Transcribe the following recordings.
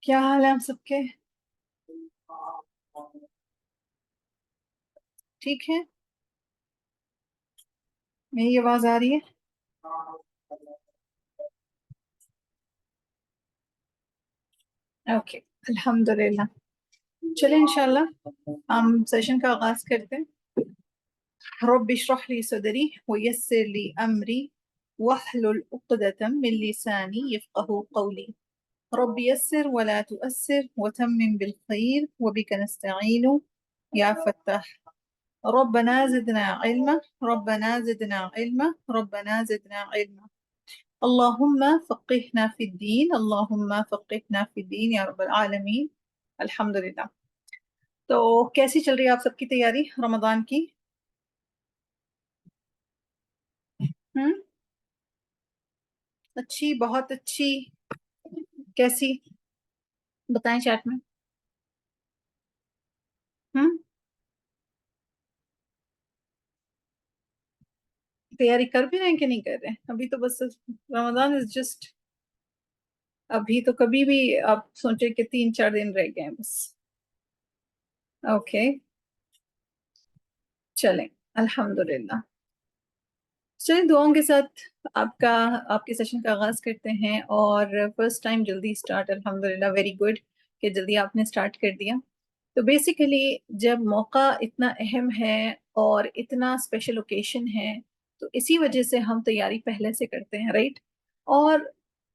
کیا حال ہے ہم سب کے؟ ٹھیک ہے؟ میری آواز آ رہی ہے؟ اوکے، الحمد للہ۔ چلیں انشاءاللہ ہم سیشن کا آغاز کرتے ہیں۔ رب اشرح لي صدري ويسر لي أمري واحلل عقدة من لساني يفقه قولي رب يسر ولا تؤسر وتمم بالخير وبك نستعين يا فتاح ربنا زدنا علما ربنا زدنا علما ربنا زدنا علما اللهم فقهنا في الدين اللهم فقهنا في الدين یا رب العالمین۔ الحمدللہ۔ تو کیسی چل رہی ہے آپ سب کی تیاری رمضان کی؟ ہم؟ اچھی، بہت اچھی؟ کیسی؟ بتائیں چیٹ میں۔ ہم؟ تیاری کر بھی رہے ہیں کہ نہیں کر رہے ہیں؟ ابھی تو بس رمضان از جسٹ، ابھی تو کبھی بھی آپ سوچے کہ 3-4 دن رہ گئے ہیں بس۔ اوکے، چلیں الحمدللہ۔ چلیں دعاؤں کے ساتھ آپ کے سیشن کا آغاز کرتے ہیں، اور فرسٹ ٹائم جلدی اسٹارٹ، الحمدللہ، ویری گڈ کہ جلدی آپ نے اسٹارٹ کر دیا۔ تو بیسیکلی جب موقع اتنا اہم ہے اور اتنا اسپیشل اوکیشن ہے تو اسی وجہ سے ہم تیاری پہلے سے کرتے ہیں، رائٹ؟ اور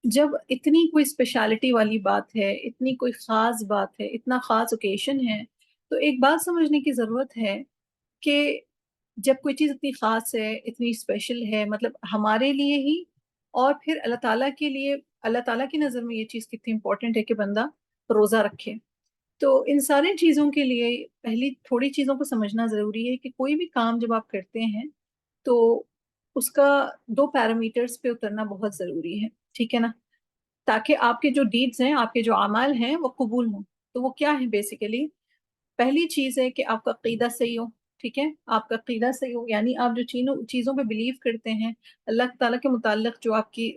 جب اتنی کوئی اسپیشالٹی والی بات ہے، اتنی کوئی خاص بات ہے، اتنا خاص اوکیشن ہے، تو ایک بات سمجھنے کی ضرورت ہے کہ جب کوئی چیز اتنی خاص ہے، اتنی اسپیشل ہے، مطلب ہمارے لیے ہی، اور پھر اللہ تعالیٰ کے لیے، اللہ تعالیٰ کی نظر میں یہ چیز کتنی امپورٹنٹ ہے کہ بندہ روزہ رکھے۔ تو ان ساری چیزوں کے لیے پہلی تھوڑی چیزوں کو سمجھنا ضروری ہے کہ کوئی بھی کام جب آپ کرتے ہیں تو اس کا 2 پیرامیٹرز پہ اترنا بہت ضروری ہے، ٹھیک ہے نا؟ تاکہ آپ کے جو ڈیڈز ہیں، آپ کے جو اعمال ہیں وہ قبول ہوں۔ تو وہ کیا ہے بیسیکلی؟ پہلی چیز ہے کہ آپ کا عقیدہ صحیح ہو، ٹھیک ہے؟ آپ کا عقیدہ صحیح ہو، یعنی آپ جو چیزوں پہ بلیو کرتے ہیں، اللہ تعالیٰ کے متعلق جو آپ کی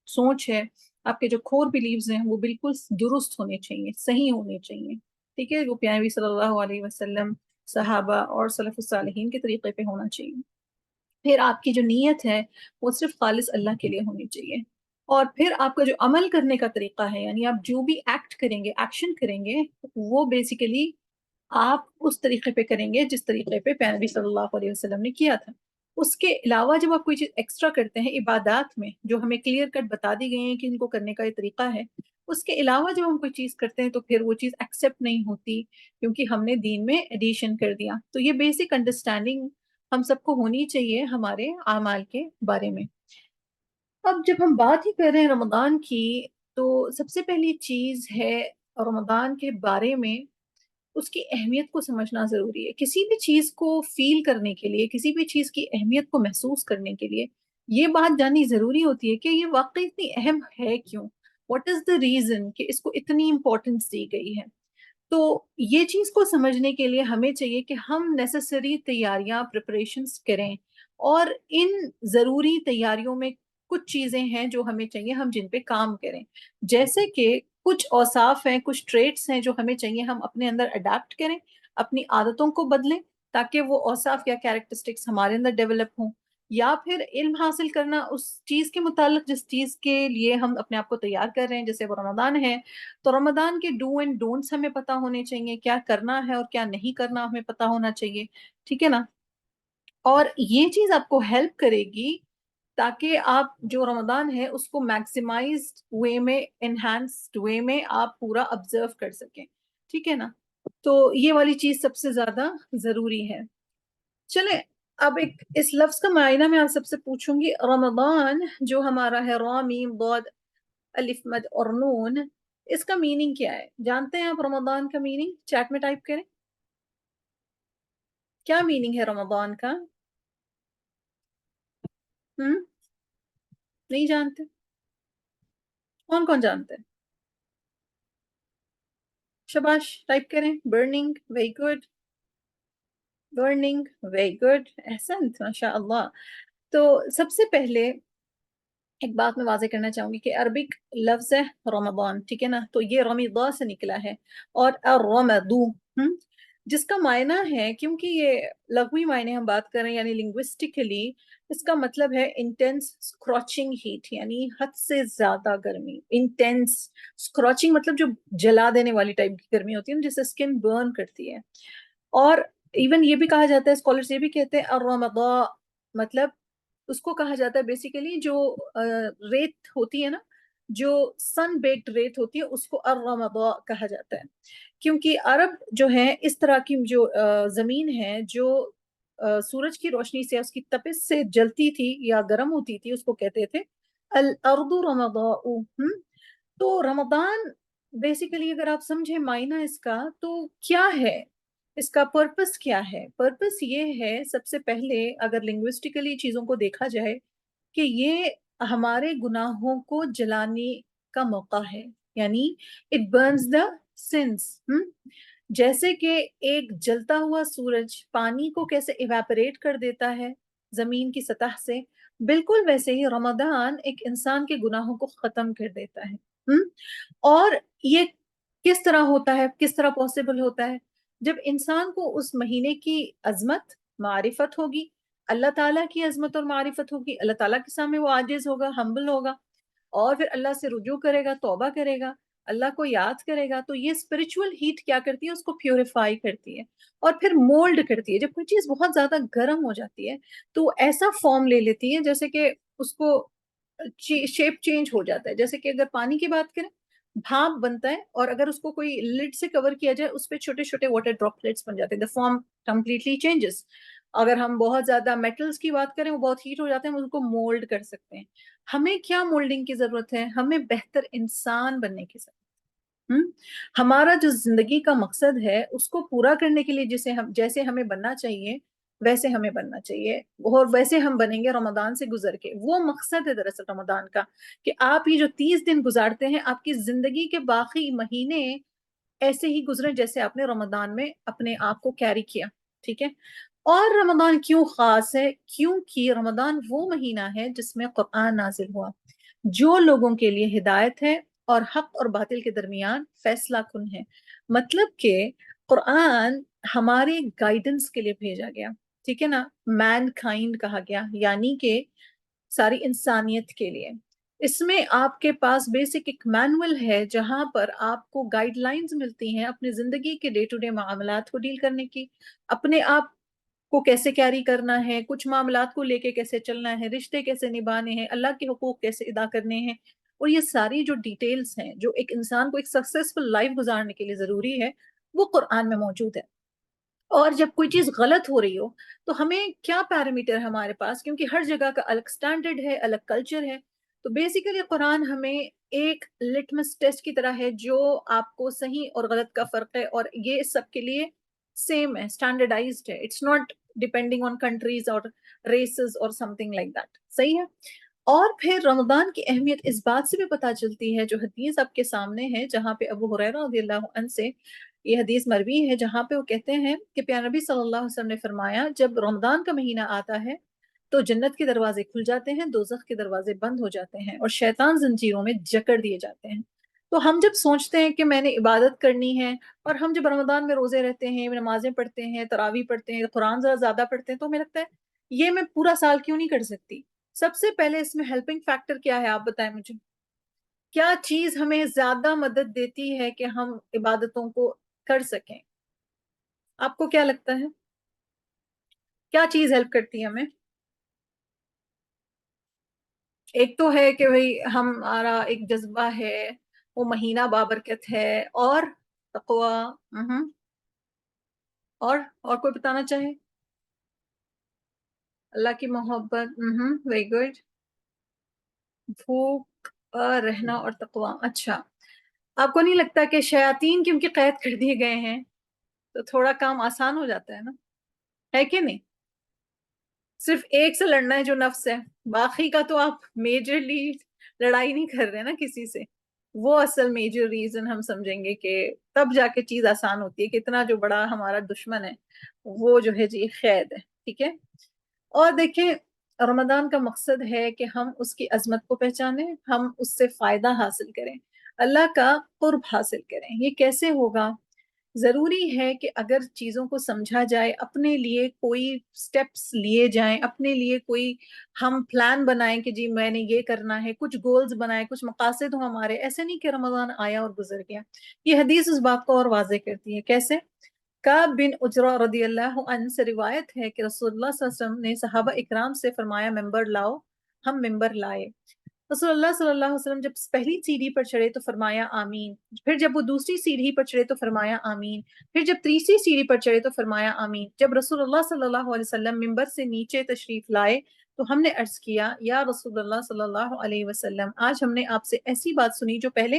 سوچ ہے، آپ کے جو کور بلیوز ہیں وہ بالکل درست ہونے چاہیے، صحیح ہونے چاہیے، ٹھیک ہے؟ وہ پیارے نبی صلی اللہ علیہ وسلم، صحابہ اور سلف الصالحین کے طریقے پہ ہونا چاہیے۔ پھر آپ کی جو نیت ہے وہ صرف خالص اللہ کے لیے ہونی چاہیے، اور پھر آپ کا جو عمل کرنے کا طریقہ ہے، یعنی آپ جو بھی ایکٹ کریں گے، ایکشن کریں گے، وہ بیسیکلی آپ اس طریقے پہ کریں گے جس طریقے پہ پیارے نبی صلی اللہ علیہ وسلم نے کیا تھا۔ اس کے علاوہ جب آپ کوئی چیز ایکسٹرا کرتے ہیں عبادات میں، جو ہمیں کلیئر کٹ بتا دی گئی ہیں کہ ان کو کرنے کا یہ طریقہ ہے، اس کے علاوہ جب ہم کوئی چیز کرتے ہیں تو پھر وہ چیز ایکسیپٹ نہیں ہوتی، کیونکہ ہم نے دین میں ایڈیشن کر دیا۔ تو یہ بیسک انڈرسٹینڈنگ ہم سب کو ہونی چاہیے ہمارے اعمال کے بارے میں۔ اب جب ہم بات ہی کر رہے ہیں رمضان کی، تو سب سے پہلی چیز ہے رمضان کے بارے میں اس کی اہمیت کو سمجھنا ضروری ہے۔ کسی بھی چیز کو فیل کرنے کے لیے، کسی بھی چیز کی اہمیت کو محسوس کرنے کے لیے یہ بات جاننی ضروری ہوتی ہے کہ یہ واقعی اتنی اہم ہے کیوں، واٹ از دا ریزن کہ اس کو اتنی امپورٹنس دی گئی ہے۔ تو یہ چیز کو سمجھنے کے لیے ہمیں چاہیے کہ ہم نیسیسری تیاریاں، پریپریشنز کریں، اور ان ضروری تیاریوں میں کچھ چیزیں ہیں جو ہمیں چاہیے ہم جن پہ کام کریں، جیسے کہ کچھ اوصاف ہیں، کچھ ٹریٹس ہیں جو ہمیں چاہیے ہم اپنے اندر اڈاپٹ کریں، اپنی عادتوں کو بدلیں، تاکہ وہ اوصاف یا کیریکٹرسٹکس ہمارے اندر ڈیولپ ہوں، یا پھر علم حاصل کرنا اس چیز کے متعلق جس چیز کے لیے ہم اپنے آپ کو تیار کر رہے ہیں، جیسے وہ رمضان ہے تو رمضان کے ڈو اینڈ ڈونٹس ہمیں پتہ ہونے چاہیے، کیا کرنا ہے اور کیا نہیں کرنا ہمیں پتہ ہونا چاہیے، ٹھیک ہے نا؟ اور یہ چیز آپ کو ہیلپ کرے گی تاکہ آپ جو رمضان ہے اس کو میکسیمائزڈ وے میں، انہینسڈ وے میں آپ پورا آبزرو کر سکیں، ٹھیک ہے نا؟ تو یہ والی چیز سب سے زیادہ ضروری ہے۔ چلیں اب ایک اس لفظ کا معنی میں آپ سب سے پوچھوں گی، رمضان جو ہمارا ہے، را میم ضاد الف مد اور نون، اس کا میننگ کیا ہے؟ جانتے ہیں آپ رمضان کا میننگ؟ چیٹ میں ٹائپ کریں، کیا میننگ ہے رمضان کا؟ نہیں جانتے؟ کون کون جانتے ہیں؟ شباش، ٹائپ کریں، burning, very good, burning, very good, احسنت، ماشاء اللہ۔ تو سب سے پہلے ایک بات میں واضح کرنا چاہوں گی کہ عربک لفظ ہے رمضان، ٹھیک ہے نا، تو یہ رمضان سے نکلا ہے، اور الرمضو جس کا معنی ہے، کیونکہ یہ لغوی معنی ہم بات کر رہے ہیں یعنی لنگوسٹکلی، اس کا مطلب ہے انٹینس اسکروچنگ ہیٹ، یعنی حد سے زیادہ گرمی، انٹینس اسکروچنگ مطلب جو جلا دینے والی ٹائپ کی گرمی ہوتی ہے جسے اسکن برن کرتی ہے۔ اور ایون یہ بھی کہا جاتا ہے، اسکالرز یہ بھی کہتے ہیں الرمضاء، مطلب اس کو کہا جاتا ہے بیسیکلی جو ریت ہوتی ہے نا، جو سن بیکڈ ریت ہوتی ہے، اس کو الرمضاء کہا جاتا ہے، کیونکہ عرب جو ہے اس طرح کی جو زمین ہے جو سورج کی روشنی سے، اس کی تپش سے جلتی تھی یا گرم ہوتی تھی، اس کو کہتے تھے الارض رمضاء۔ تو رمضان بیسیکلی اگر آپ سمجھیں معنی اس کا تو کیا ہے، اس کا پرپس کیا ہے؟ پرپس یہ ہے سب سے پہلے اگر لنگوسٹیکلی چیزوں کو دیکھا جائے کہ یہ ہمارے گناہوں کو جلانے کا موقع ہے، یعنی اٹ برنز دا سنس، جیسے کہ ایک جلتا ہوا سورج پانی کو کیسے ایواپریٹ کر دیتا ہے زمین کی سطح سے، بالکل ویسے ہی رمضان ایک انسان کے گناہوں کو ختم کر دیتا ہے۔ اور یہ کس طرح ہوتا ہے، کس طرح پاسبل ہوتا ہے؟ جب انسان کو اس مہینے کی عظمت معرفت ہوگی، اللہ تعالیٰ کی عظمت اور معرفت ہوگی، اللہ تعالیٰ کے سامنے وہ عاجز ہوگا، ہمبل ہوگا، اور پھر اللہ سے رجوع کرے گا، توبہ کرے گا، اللہ کو یاد کرے گا، تو یہ اسپرچول ہیٹ کیا کرتی ہے، اس کو پیوریفائی کرتی ہے اور پھر مولڈ کرتی ہے۔ جب کوئی چیز بہت زیادہ گرم ہو جاتی ہے تو وہ ایسا فارم لے لیتی ہے جیسے کہ اس کو شیپ چینج ہو جاتا ہے، جیسے کہ اگر پانی کی بات کریں، بھاپ بنتا ہے، اور اگر اس کو کوئی لڈ سے کور کیا جائے اس پہ چھوٹے چھوٹے واٹر ڈراپلیٹس بن جاتے ہیں، the form completely changes۔ اگر ہم بہت زیادہ میٹلز کی بات کریں، وہ بہت ہیٹ ہو جاتے ہیں، ہم ان کو مولڈ کر سکتے ہیں۔ ہمیں کیا مولڈنگ کی ضرورت ہے؟ ہمیں بہتر انسان بننے کی ضرورت ہے۔ ہمارا جو زندگی کا مقصد ہے اس کو پورا کرنے کے لیے جیسے ہمیں بننا چاہیے ویسے ہمیں بننا چاہیے، اور ویسے ہم بنیں گے رمضان سے گزر کے۔ وہ مقصد ہے دراصل رمضان کا، کہ آپ یہ جو 30 دن گزارتے ہیں، آپ کی زندگی کے باقی مہینے ایسے ہی گزرے جیسے آپ نے رمضان میں اپنے آپ کو کیری کیا، ٹھیک ہے؟ اور رمضان کیوں خاص ہے؟ کیونکہ رمضان وہ مہینہ ہے جس میں قرآن نازل ہوا، جو لوگوں کے لیے ہدایت ہے اور حق اور باطل کے درمیان فیصلہ کن ہے۔ مطلب کہ قرآن ہمارے گائیڈنس کے لیے بھیجا گیا، ٹھیک ہے نا، مین کائنڈ کہا گیا، یعنی کہ ساری انسانیت کے لیے۔ اس میں آپ کے پاس بیسک ایک مینول ہے جہاں پر آپ کو گائیڈ لائنز ملتی ہیں اپنی زندگی کے ڈے ٹو ڈے معاملات کو ڈیل کرنے کی، اپنے آپ کو کیسے کیری کرنا ہے، کچھ معاملات کو لے کے کیسے چلنا ہے، رشتے کیسے نبھانے ہیں، اللہ کے حقوق کیسے ادا کرنے ہیں، اور یہ ساری جو ڈیٹیلز ہیں جو ایک انسان کو ایک سکسیسفل لائف گزارنے کے لیے ضروری ہے، وہ قرآن میں موجود ہے۔ اور جب کوئی چیز غلط ہو رہی ہو تو ہمیں کیا پیرامیٹر ہے ہمارے پاس، کیونکہ ہر جگہ کا الگ سٹینڈرڈ ہے، الگ کلچر ہے، تو بیسیکلی قرآن ہمیں ایک لٹمس ٹیسٹ کی طرح ہے جو آپ کو صحیح اور غلط کا فرق ہے، اور یہ سب کے لیے سیم ہے، اسٹینڈرڈائزڈ ہے، it's not depending on countries اور ریسز اور سم تھنگ لائک دیٹ، صحیح ہے؟ اور پھر رمضان کی اہمیت اس بات سے بھی پتہ چلتی ہے، جو حدیث آپ کے سامنے ہے، جہاں پہ ابو ہریرہ رضی اللہ عنہ سے یہ حدیث مروی ہے، جہاں پہ وہ کہتے ہیں کہ پیارا نبی صلی اللہ علیہ وسلم نے فرمایا، جب رمضان کا مہینہ آتا ہے تو جنت کے دروازے کھل جاتے ہیں، دوزخ کے دروازے بند ہو جاتے ہیں، اور شیطان زنجیروں میں جکڑ دیے جاتے ہیں۔ تو ہم جب سوچتے ہیں کہ میں نے عبادت کرنی ہے، اور ہم جب رمضان میں روزے رہتے ہیں، نمازیں پڑھتے ہیں، تراویح پڑھتے ہیں، قرآن ذرا زیادہ پڑھتے ہیں، تو ہمیں لگتا ہے یہ میں پورا سال کیوں نہیں کر سکتی؟ سب سے پہلے اس میں ہیلپنگ فیکٹر کیا ہے، آپ بتائیں مجھے، کیا چیز ہمیں زیادہ مدد دیتی ہے کہ ہم عبادتوں کو کر سکیں؟ آپ کو کیا لگتا ہے کیا چیز ہیلپ کرتی ہے ہمیں؟ ایک تو ہے کہ بھئی ہمارا ایک جذبہ ہے، وہ مہینہ بابرکت ہے، اور تقوی، اور کوئی بتانا چاہے؟ اللہ کی محبت، ویری گڈ، بھوک رہنا اور تقوی، اچھا۔ آپ کو نہیں لگتا کہ شیاطین کیونکہ قید کر دیے گئے ہیں تو تھوڑا کام آسان ہو جاتا ہے نا، ہے کہ نہیں؟ صرف ایک سے لڑنا ہے جو نفس ہے، باقی کا تو آپ میجرلی لڑائی نہیں کر رہے نا کسی سے، وہ اصل میجر ریزن ہم سمجھیں گے کہ تب جا کے چیز آسان ہوتی ہے کہ اتنا جو بڑا ہمارا دشمن ہے وہ جو ہے جی قید ہے، ٹھیک ہے؟ اور دیکھیں رمضان کا مقصد ہے کہ ہم اس کی عظمت کو پہچانیں، ہم اس سے فائدہ حاصل کریں، اللہ کا قرب حاصل کریں۔ یہ کیسے ہوگا؟ ضروری ہے کہ اگر چیزوں کو سمجھا جائے، اپنے لیے کوئی سٹیپس لیے جائیں، اپنے لیے کوئی ہم پلان بنائیں کہ جی میں نے یہ کرنا ہے، کچھ گولز بنائیں، کچھ مقاصد ہوں ہمارے، ایسے نہیں کہ رمضان آیا اور گزر گیا۔ یہ حدیث اس بات کو اور واضح کرتی ہے۔ کیسے؟ کعب بن عجرہ رضی اللہ عنہ سے روایت ہے کہ رسول اللہ صلی اللہ علیہ وسلم نے صحابہ اکرام سے فرمایا ممبر لاؤ، ہم ممبر لائے۔ رسول اللہ صلی اللہ علیہ وسلم جب پہلی سیڑھی پر چڑھے تو فرمایا آمین، پھر جب وہ دوسری سیڑھی پر چڑھے تو فرمایا آمین، پھر جب تیسری سیڑھی پر چڑھے تو فرمایا آمین۔ جب رسول اللہ صلی اللہ علیہ وسلم ممبر سے نیچے تشریف لائے تو ہم نے عرض کیا یا رسول اللہ صلی اللہ علیہ وسلم، آج ہم نے آپ سے ایسی بات سنی جو پہلے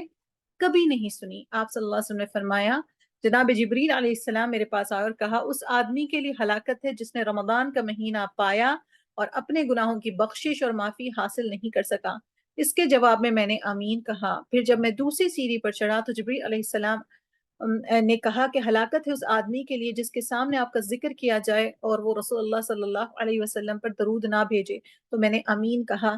کبھی نہیں سنی۔ آپ صلی اللہ علیہ وسلم نے فرمایا، جناب جبریل علیہ السلام میرے پاس آئے اور کہا اس آدمی کے لیے ہلاکت ہے جس نے رمضان کا مہینہ پایا اور اپنے گناہوں کی بخشش اور معافی حاصل نہیں کر سکا۔ اس کے جواب میں نے آمین کہا۔ پھر جب میں دوسری سیڑھی پر چڑھا تو جبریل علیہ السلام نے کہا کہ ہلاکت ہے اس آدمی کے لیے جس کے سامنے آپ کا ذکر کیا جائے اور وہ رسول اللہ صلی اللہ علیہ وسلم پر درود نہ بھیجے۔ تو میں نے آمین کہا۔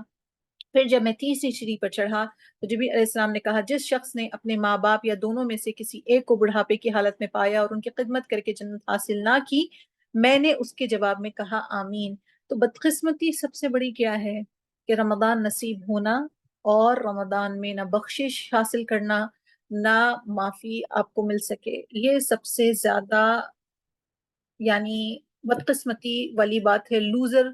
پھر جب میں تیسری سیڑھی پر چڑھا تو جبریل علیہ السلام نے کہا جس شخص نے اپنے ماں باپ یا دونوں میں سے کسی ایک کو بڑھاپے کی حالت میں پایا اور ان کی خدمت کر کے جنت حاصل نہ کی، میں نے اس کے جواب میں کہا آمین۔ تو بدقسمتی سب سے بڑی کیا ہے کہ رمضان نصیب ہونا اور رمضان میں نہ بخشش حاصل کرنا نہ معافی آپ کو مل سکے، یہ سب سے زیادہ یعنی بدقسمتی والی بات ہے، لوزر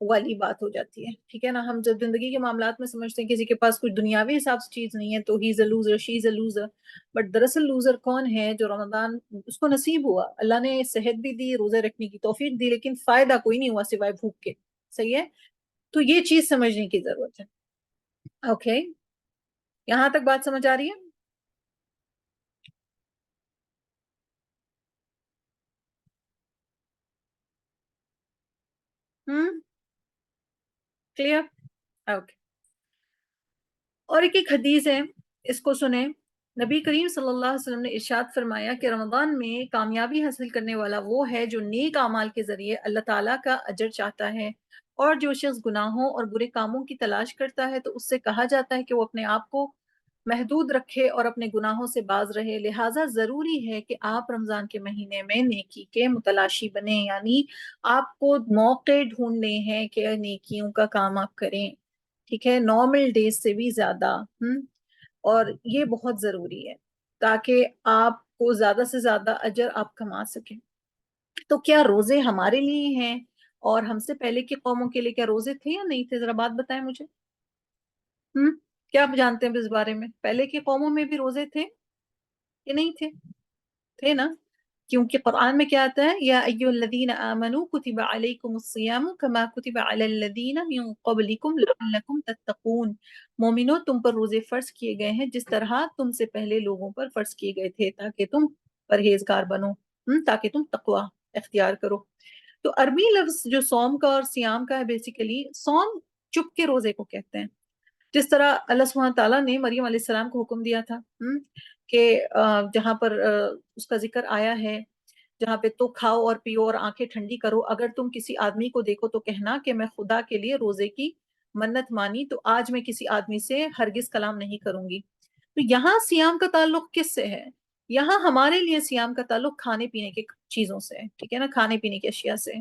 والی بات ہو جاتی ہے۔ ٹھیک ہے نا، ہم جب زندگی کے معاملات میں سمجھتے ہیں کسی کے پاس کچھ دنیاوی حساب سے چیز نہیں ہے تو he is a loser, she is a loser, but دراصل لوزر کون ہے؟ جو رمضان اس کو نصیب ہوا، اللہ نے صحت بھی دی، روزے رکھنے کی توفیق دی، لیکن فائدہ کوئی نہیں ہوا سوائے بھوک کے۔ صحیح ہے؟ تو یہ چیز سمجھنے کی ضرورت ہے۔ اوکے، یہاں تک بات سمجھ آ رہی ہے؟ کلیئر؟ اوکے۔ اور ایک حدیث ہے، اس کو سنیں۔ نبی کریم صلی اللہ علیہ وسلم نے ارشاد فرمایا کہ رمضان میں کامیابی حاصل کرنے والا وہ ہے جو نیک اعمال کے ذریعے اللہ تعالیٰ کا اجر چاہتا ہے، اور جو شخص گناہوں اور برے کاموں کی تلاش کرتا ہے تو اس سے کہا جاتا ہے کہ وہ اپنے آپ کو محدود رکھے اور اپنے گناہوں سے باز رہے۔ لہٰذا ضروری ہے کہ آپ رمضان کے مہینے میں نیکی کے متلاشی بنیں، یعنی آپ کو موقع ڈھونڈنے ہیں کہ نیکیوں کا کام آپ کریں۔ ٹھیک ہے، نارمل ڈیز سے بھی زیادہ، اور یہ بہت ضروری ہے تاکہ آپ کو زیادہ سے زیادہ اجر آپ کما سکیں۔ تو کیا روزے ہمارے لیے ہیں اور ہم سے پہلے کی قوموں کے لیے کیا روزے تھے یا نہیں تھے؟ ذرا بات بتائیں مجھے۔ کیا آپ جانتے ہیں اس بارے میں؟ پہلے کی قوموں میں بھی روزے تھے کہ نہیں تھے؟ تھے نا، کیونکہ قرآن میں کیا آتا ہے، یا ایھا الذین آمنوا کتب علیکم الصیام کما کتب علی الذین من قبلکم لعلکم تتقون۔ مومنو، تم پر روزے فرض کیے گئے ہیں جس طرح تم سے پہلے لوگوں پر فرض کیے گئے تھے تاکہ تم پرہیزگار بنو، تاکہ تم تقوی اختیار کرو۔ تو عربی لفظ جو صوم کا اور سیام کا ہے، بیسیکلی صوم چپ کے روزے کو کہتے ہیں، جس طرح اللہ سبحانہ تعالیٰ نے مریم علیہ السلام کو حکم دیا تھا کہ جہاں پر اس کا ذکر آیا ہے، جہاں پہ تو کھاؤ اور پیو اور آنکھیں ٹھنڈی کرو، اگر تم کسی آدمی کو دیکھو تو کہنا کہ میں خدا کے لیے روزے کی منت مانی تو آج میں کسی آدمی سے ہرگز کلام نہیں کروں گی۔ تو یہاں سیام کا تعلق کس سے ہے؟ یہاں ہمارے لیے سیام کا تعلق کھانے پینے کی چیزوں سے ہے، ٹھیک ہے نا، کھانے پینے کی اشیاء سے۔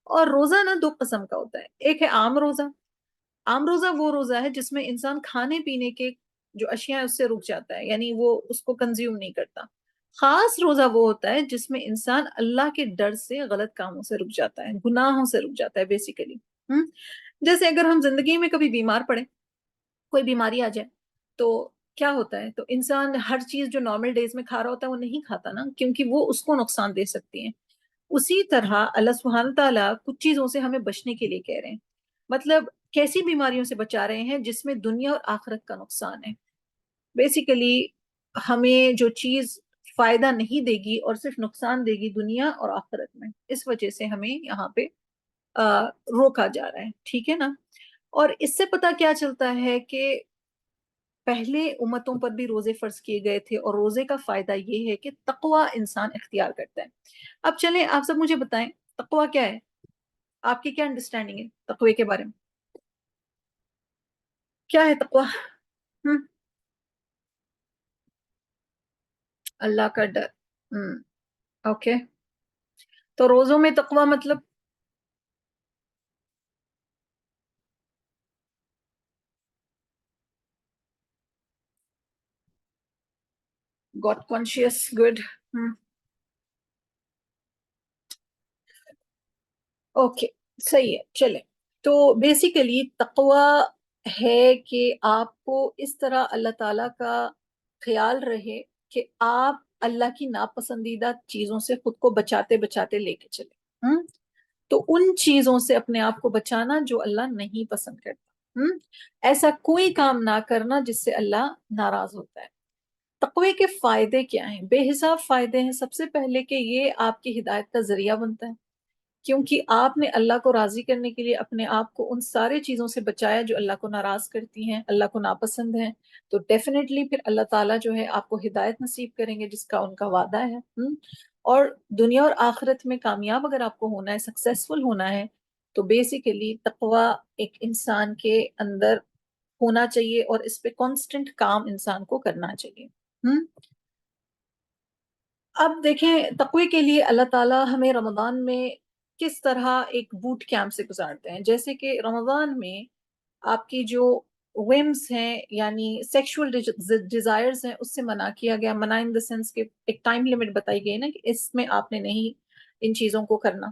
اور روزہ نا دو قسم کا ہوتا ہے، ایک ہے عام روزہ۔ عام روزہ وہ روزہ ہے جس میں انسان کھانے پینے کے جو اشیاء اس سے رک جاتا ہے، یعنی وہ اس کو کنزیوم نہیں کرتا۔ خاص روزہ وہ ہوتا ہے جس میں انسان اللہ کے ڈر سے غلط کاموں سے رک جاتا ہے، گناہوں سے رک جاتا ہے بیسیکلی۔ جیسے اگر ہم زندگی میں کبھی بیمار پڑے، کوئی بیماری آ جائے، تو کیا ہوتا ہے، تو انسان ہر چیز جو نارمل ڈیز میں کھا رہا ہوتا ہے وہ نہیں کھاتا نا، کیونکہ وہ اس کو نقصان دے سکتی ہیں۔ اسی طرح اللہ سبحانہ تعالیٰ کچھ چیزوں سے ہمیں بچنے کے لیے کہہ رہے ہیں، مطلب کیسی بیماریوں سے بچا رہے ہیں جس میں دنیا اور آخرت کا نقصان ہے۔ بیسیکلی ہمیں جو چیز فائدہ نہیں دے گی اور صرف نقصان دے گی دنیا اور آخرت میں، اس وجہ سے ہمیں یہاں پہ روکا جا رہا ہے، ٹھیک ہے نا۔ اور اس سے پتہ کیا چلتا ہے کہ پہلے امتوں پر بھی روزے فرض کیے گئے تھے، اور روزے کا فائدہ یہ ہے کہ تقوی انسان اختیار کرتا ہے۔ اب چلیں آپ سب مجھے بتائیں تقوی کیا ہے؟ آپ کی کیا انڈرسٹینڈنگ ہے تقوی کے بارے میں؟ کیا ہے تقوی؟ ہم، اللہ کا ڈر. اوکے. تو روزوں میں تقوی مطلب؟ God conscious. گڈ. اوکے. صحیح ہے. چلے. تو بیسیکلی تقوی ہے کہ آپ کو اس طرح اللہ تعالی کا خیال رہے کہ آپ اللہ کی ناپسندیدہ چیزوں سے خود کو بچاتے بچاتے لے کے چلے. تو ان چیزوں سے اپنے آپ کو بچانا جو اللہ نہیں پسند کرتا. ایسا کوئی کام نہ کرنا جس سے اللہ ناراض ہوتا ہے. تقوی کے فائدے کیا ہیں؟ بے حساب فائدے ہیں. سب سے پہلے کہ یہ آپ کی ہدایت کا ذریعہ بنتا ہے، کیونکہ آپ نے اللہ کو راضی کرنے کے لیے اپنے آپ کو ان سارے چیزوں سے بچایا جو اللہ کو ناراض کرتی ہیں، اللہ کو ناپسند ہیں. تو ڈیفینیٹلی پھر اللہ تعالیٰ جو ہے آپ کو ہدایت نصیب کریں گے جس کا ان کا وعدہ ہے. اور دنیا اور آخرت میں کامیاب اگر آپ کو ہونا ہے، سکسیسفل ہونا ہے، تو بیسیکلی تقوی ایک انسان کے اندر ہونا چاہیے اور اس پہ کانسٹنٹ کام انسان کو کرنا چاہیے. اب دیکھیں تقوی کے لیے اللہ تعالیٰ ہمیں رمضان میں کس طرح ایک بوٹ کیمپ سے گزارتے ہیں. جیسے کہ رمضان میں آپ کی جو ویمز ہیں یعنی سیکشول ڈیزائرز ہیں اس سے منع کیا گیا. منع ان دا سینس کہ ایک ٹائم لمٹ بتائی گئی نا کہ اس میں آپ نے نہیں ان چیزوں کو کرنا.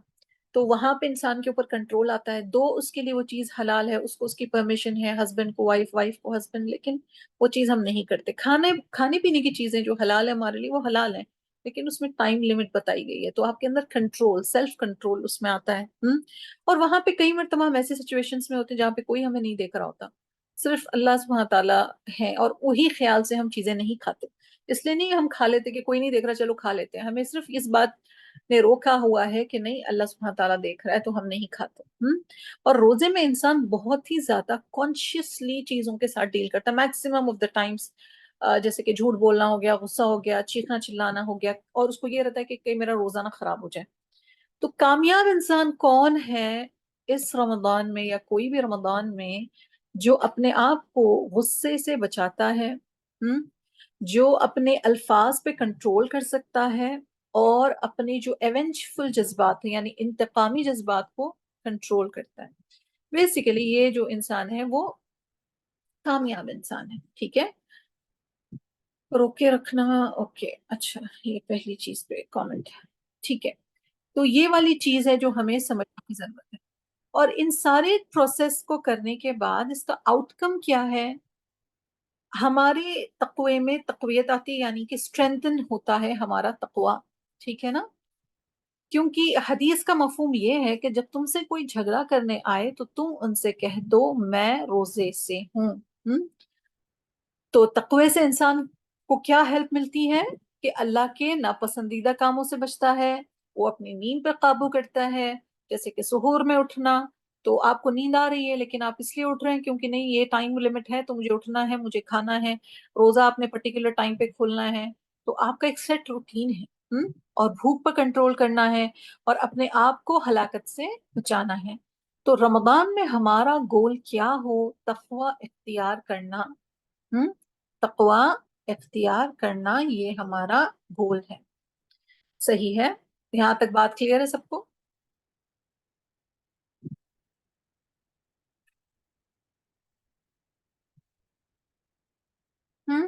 تو وہاں پہ انسان کے اوپر کنٹرول آتا ہے. دو اس کے لیے وہ چیز حلال ہے، اس کو اس کی پرمیشن ہے، ہسبینڈ کو وائف، وائف کو ہسبینڈ، لیکن وہ چیز ہم نہیں کرتے. کھانے پینے کی چیزیں جو حلال ہے ہمارے لیے وہ حلال ہیں، لیکن اس میں ٹائم لمٹ بتائی گئی ہے. تو آپ کے اندر کنٹرول، سیلف کنٹرول اس میں آتا ہے. اور وہاں پہ کئی مرتبہ ہم ایسے سچویشنز میں ہوتے ہیں جہاں پہ کوئی ہمیں نہیں دیکھ رہا ہوتا، صرف اللہ سبحانہ تعالیٰ ہے، اور وہی خیال سے ہم چیزیں نہیں کھاتے. اس لیے نہیں ہم کھا لیتے کہ کوئی نہیں دیکھ رہا چلو کھا لیتے ہیں. ہمیں صرف اس بات نے روکا ہوا ہے کہ نہیں اللہ سبحانہ تعالیٰ دیکھ رہا ہے تو ہم نہیں کھاتے. اور روزے میں انسان بہت ہی زیادہ کانشیسلی چیزوں کے ساتھ ڈیل کرتا ہے میکسیمم آف دا ٹائمس. جیسے کہ جھوٹ بولنا ہو گیا، غصہ ہو گیا، چیخنا چلانا ہو گیا، اور اس کو یہ رہتا ہے کہ کہیں میرا روزانہ خراب ہو جائے. تو کامیاب انسان کون ہے اس رمضان میں یا کوئی بھی رمضان میں جو اپنے آپ کو غصے سے بچاتا ہے، جو اپنے الفاظ پہ کنٹرول کر سکتا ہے، اور اپنے جو ایونچفل جذبات ہیں یعنی انتقامی جذبات کو کنٹرول کرتا ہے. بیسیکلی یہ جو انسان ہے وہ کامیاب انسان ہے. ٹھیک ہے. روکے رکھنا. اوکے. اچھا یہ پہلی چیز پہ کامنٹ ہے. ٹھیک ہے. تو یہ والی چیز ہے جو ہمیں سمجھنے کی ضرورت ہے. اور ان سارے پروسیس کو کرنے کے بعد اس کا آؤٹ کم کیا ہے؟ ہمارے تقوی میں تقویت آتی ہے، یعنی کہ اسٹرینتھن ہوتا ہے ہمارا تقوی. ٹھیک ہے نا؟ کیونکہ حدیث کا مفہوم یہ ہے کہ جب تم سے کوئی جھگڑا کرنے آئے تو تم ان سے کہہ دو میں روزے سے ہوں. تو تقوی سے انسان کو کیا ہیلپ ملتی ہے کہ اللہ کے ناپسندیدہ کاموں سے بچتا ہے، وہ اپنی نیند پر قابو کرتا ہے. جیسے کہ سحور میں اٹھنا، تو آپ کو نیند آ رہی ہے لیکن آپ اس لیے اٹھ رہے ہیں کیونکہ نہیں یہ ٹائم لمٹ ہے تو مجھے اٹھنا ہے، مجھے کھانا ہے. روزہ آپ نے پرٹیکولر ٹائم پہ کھولنا ہے، تو آپ کا ایک سیٹ روٹین ہے. اور بھوک پر کنٹرول کرنا ہے اور اپنے آپ کو ہلاکت سے بچانا ہے. تو رمضان میں ہمارا گول کیا ہو؟ تقوی اختیار کرنا. تقوی اختیار کرنا یہ ہمارا گول ہے. صحیح ہے. یہاں تک بات کلیئر ہے سب کو؟ ہم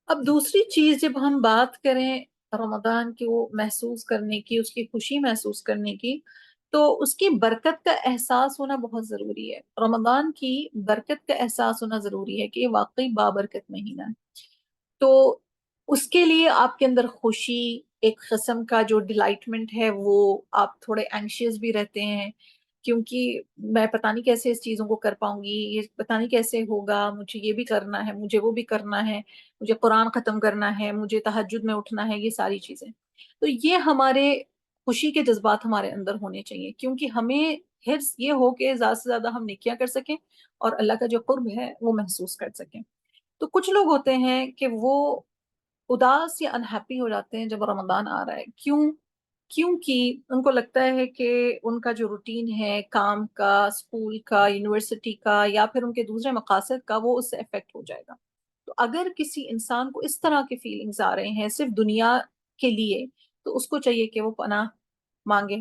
اب دوسری چیز جب ہم بات کریں رمضان کو محسوس کرنے کی، اس کی خوشی محسوس کرنے کی، تو اس کی برکت کا احساس ہونا بہت ضروری ہے. رمضان کی برکت کا احساس ہونا ضروری ہے کہ یہ واقعی بابرکت مہینہ ہے. تو اس کے لیے آپ کے اندر خوشی، ایک قسم کا جو ڈیلائٹمنٹ ہے، وہ آپ تھوڑے اینکشیس بھی رہتے ہیں کیونکہ میں پتہ نہیں کیسے اس چیزوں کو کر پاؤں گی، یہ پتہ نہیں کیسے ہوگا، مجھے یہ بھی کرنا ہے، مجھے وہ بھی کرنا ہے، مجھے قرآن ختم کرنا ہے، مجھے تہجد میں اٹھنا ہے، یہ ساری چیزیں. تو یہ ہمارے خوشی کے جذبات ہمارے اندر ہونے چاہیے کیونکہ ہمیں حرص یہ ہو کہ زیادہ سے زیادہ ہم نیکیاں کر سکیں اور اللہ کا جو قرب ہے وہ محسوس کر سکیں. تو کچھ لوگ ہوتے ہیں کہ وہ اداس یا انہیپی ہو جاتے ہیں جب رمضان آ رہا ہے. کیوں؟ کیونکہ ان کو لگتا ہے کہ ان کا جو روٹین ہے کام کا، اسکول کا، یونیورسٹی کا، یا پھر ان کے دوسرے مقاصد کا، وہ اس سے افیکٹ ہو جائے گا۔ تو اگر کسی انسان کو اس طرح کے فیلنگز آ رہے ہیں صرف دنیا کے لیے، تو اس کو چاہیے کہ وہ پناہ مانگے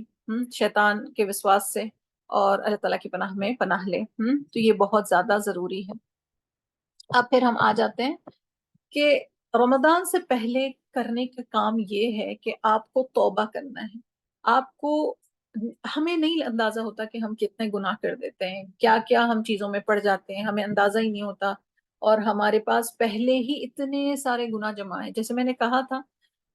شیطان کے وسواس سے، اور اللہ تعالیٰ کی پناہ میں پناہ لے۔ تو یہ بہت زیادہ ضروری ہے۔ اب پھر ہم آ جاتے ہیں کہ رمضان سے پہلے کرنے کا کام یہ ہے کہ آپ کو توبہ کرنا ہے۔ آپ کو، ہمیں نہیں اندازہ ہوتا کہ ہم کتنے گناہ کر دیتے ہیں، کیا کیا ہم چیزوں میں پڑ جاتے ہیں، ہمیں اندازہ ہی نہیں ہوتا، اور ہمارے پاس پہلے ہی اتنے سارے گناہ جمع ہیں۔ جیسے میں نے کہا تھا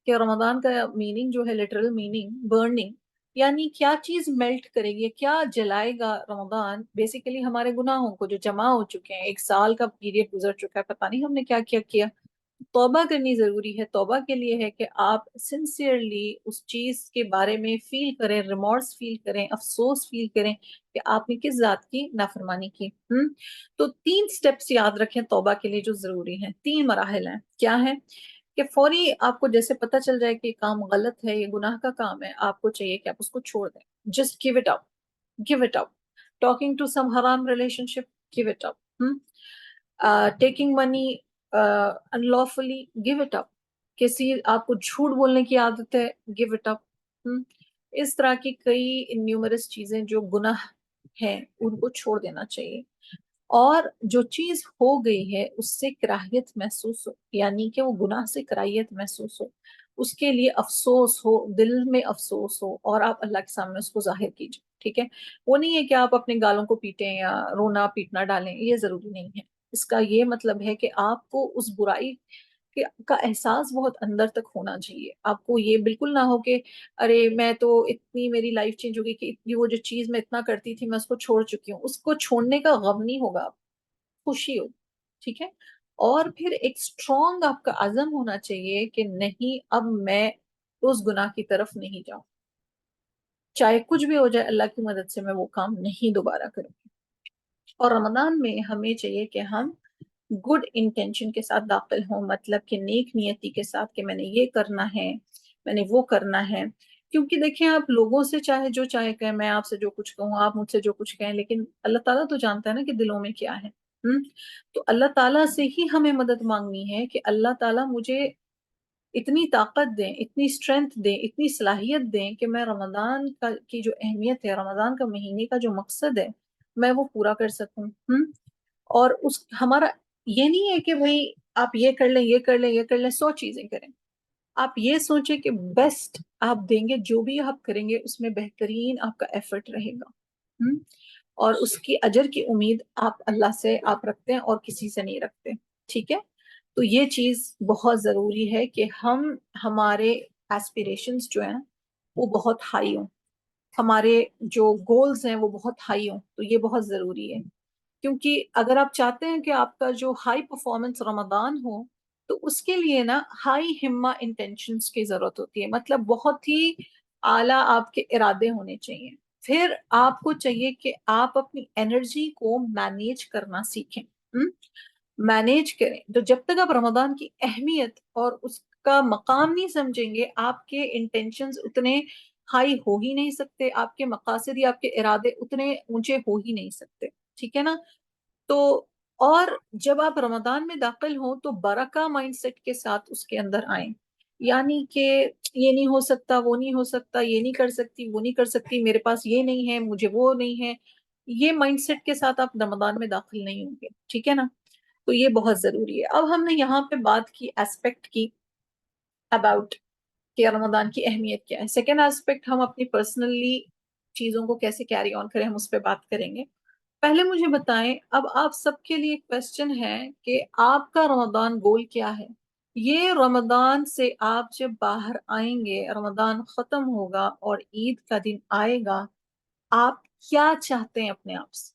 کہ رمضان کا میننگ جو ہے، لٹرل میننگ برننگ، یعنی کیا چیز میلٹ کرے گی، کیا جلائے گا رمضان؟ بیسیکلی ہمارے گناہوں کو جو جمع ہو چکے ہیں، ایک سال کا پیریڈ گزر چکا ہے، پتہ نہیں ہم نے کیا کیا کیا۔ توبہ کرنی ضروری ہے۔ توبہ کے لیے ہے کہ آپ سنسیئرلی اس چیز کے بارے میں فیل کریں، ریمورس فیل کریں، افسوس فیل کریں کہ آپ نے کس ذات کی نافرمانی کی۔ تو 3 سٹیپس یاد رکھیں توبہ کے لیے جو ضروری ہیں، 3 مراحل ہیں۔ کیا ہے کہ فوری آپ کو جیسے پتہ چل جائے کہ یہ کام غلط ہے، یہ گناہ کا کام ہے، آپ کو چاہیے کہ آپ اس کو چھوڑ دیں۔ Just give it up, give it up. Talking to some حرام relationship, give it up. Taking money unlawfully، give it up۔ کسی آپ کو جھوٹ بولنے کی عادت ہے، give it up۔ اس طرح کی کئی نیومرس چیزیں جو گناہ ہیں ان کو چھوڑ دینا چاہیے۔ اور جو چیز ہو گئی ہے اس سے کراہیت محسوس ہو، یعنی کہ وہ گناہ سے کراہیت محسوس ہو، اس کے لیے افسوس ہو، دل میں افسوس ہو، اور آپ اللہ کے سامنے اس کو ظاہر کیجئے۔ ٹھیک ہے؟ وہ نہیں ہے کہ آپ اپنے گالوں کو پیٹیں یا رونا پیٹنا ڈالیں، یہ ضروری نہیں ہے۔ اس کا یہ مطلب ہے کہ آپ کو اس برائی کا احساس بہت اندر تک ہونا چاہیے۔ آپ کو یہ بالکل نہ ہو کہ ارے میں تو اتنی میری لائف چینج ہو گئی کہ اتنی وہ جو چیز میں اتنا کرتی تھی میں اس کو چھوڑ چکی ہوں۔ اس کو چھوڑنے کا غم نہیں ہوگا، خوشی ہو۔ ٹھیک ہے؟ اور پھر ایک اسٹرانگ آپ کا عزم ہونا چاہیے کہ نہیں، اب میں اس گناہ کی طرف نہیں جاؤں، چاہے کچھ بھی ہو جائے، اللہ کی مدد سے میں وہ کام نہیں دوبارہ کروں گی۔ اور رمضان میں ہمیں چاہیے کہ ہم گڈ انٹینشن کے ساتھ داخل ہوں، مطلب کہ نیک نیتی کے ساتھ کہ میں نے یہ کرنا ہے، میں نے وہ کرنا ہے۔ کیونکہ دیکھیں، آپ لوگوں سے چاہے جو چاہے کہیں، میں آپ سے جو کچھ کہوں، آپ مجھ سے جو کچھ کہیں، لیکن اللہ تعالیٰ تو جانتا ہے نا کہ دلوں میں کیا ہے۔ تو اللہ تعالیٰ سے ہی ہمیں مدد مانگنی ہے کہ اللہ تعالیٰ مجھے اتنی طاقت دیں، اتنی اسٹرینتھ دیں، اتنی صلاحیت دیں کہ میں رمضان کی جو اہمیت ہے، رمضان کا مہینے کا جو مقصد ہے، میں وہ پورا کر سکوں۔ اور ہمارا یہ نہیں ہے کہ بھئی آپ یہ کر لیں، یہ کر لیں، یہ کر لیں، 100 چیزیں کریں۔ آپ یہ سوچیں کہ بیسٹ آپ دیں گے، جو بھی آپ کریں گے اس میں بہترین آپ کا ایفرٹ رہے گا۔ اور اس کی اجر کی امید آپ اللہ سے آپ رکھتے ہیں اور کسی سے نہیں رکھتے۔ ٹھیک ہے؟ تو یہ چیز بہت ضروری ہے کہ ہمارے ایسپیریشنز جو ہیں وہ بہت ہائی ہوں، ہمارے جو گولز ہیں وہ بہت ہائی ہوں۔ تو یہ بہت ضروری ہے، کیونکہ اگر آپ چاہتے ہیں کہ آپ کا جو ہائی پرفارمنس رمضان ہو، تو اس کے لیے نا ہائی ہمہ انٹینشنز کی ضرورت ہوتی ہے، مطلب بہت ہی اعلیٰ آپ کے ارادے ہونے چاہیے۔ پھر آپ کو چاہیے کہ آپ اپنی انرجی کو مینیج کرنا سیکھیں۔ مینیج کریں، تو جب تک آپ رمضان کی اہمیت اور اس کا مقام نہیں سمجھیں گے، آپ کے انٹینشنز اتنے ہائی ہو ہی نہیں سکتے، آپ کے مقاصد یا آپ کے ارادے اتنے اونچے ہو ہی نہیں سکتے۔ ٹھیک ہے نا؟ تو اور جب آپ رمضان میں داخل ہوں تو برکہ مائنڈ سیٹ کے ساتھ اس کے اندر آئیں، یعنی کہ یہ نہیں ہو سکتا، وہ نہیں ہو سکتا، یہ نہیں کر سکتی، وہ نہیں کر سکتی، میرے پاس یہ نہیں ہے، مجھے وہ نہیں ہے، یہ مائنڈ سیٹ کے ساتھ آپ رمضان میں داخل نہیں ہوں گے۔ ٹھیک ہے نا؟ تو یہ بہت ضروری ہے۔ اب ہم نے یہاں پہ بات کی ایسپیکٹ کی اباؤٹ کہ رمضان کی اہمیت کیا ہے۔ سیکنڈ ایسپیکٹ، ہم اپنی پرسنلی چیزوں کو کیسے کیری آن کریں، ہم اس پہ بات کریں گے۔ پہلے مجھے بتائیں، اب آپ سب کے لیے کوشچن ہے کہ آپ کا رمضان گول کیا ہے؟ یہ رمضان سے آپ جب باہر آئیں گے، رمضان ختم ہوگا اور عید کا دن آئے گا، آپ کیا چاہتے ہیں اپنے آپ سے؟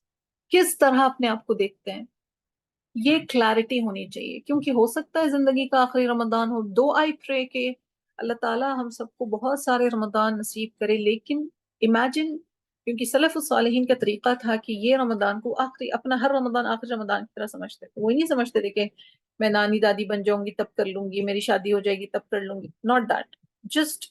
کس طرح اپنے آپ کو دیکھتے ہیں؟ یہ کلیرٹی ہونی چاہیے، کیونکہ ہو سکتا ہے زندگی کا آخری رمضان ہو۔ دو آئی پرے کہ اللہ تعالیٰ ہم سب کو بہت سارے رمضان نصیب کرے، لیکن امیجن، کیونکہ سلف الصالحین کا طریقہ تھا کہ یہ رمضان کو آخری، اپنا ہر رمضان آخری رمضان کی طرح سمجھتے تھے۔ وہ نہیں سمجھتے تھے کہ میں نانی دادی بن جاؤں گی تب کر لوں گی، میری شادی ہو جائے گی تب کر لوں گی، ناٹ دیٹ، جسٹ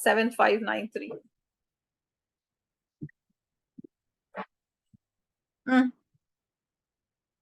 7593।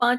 5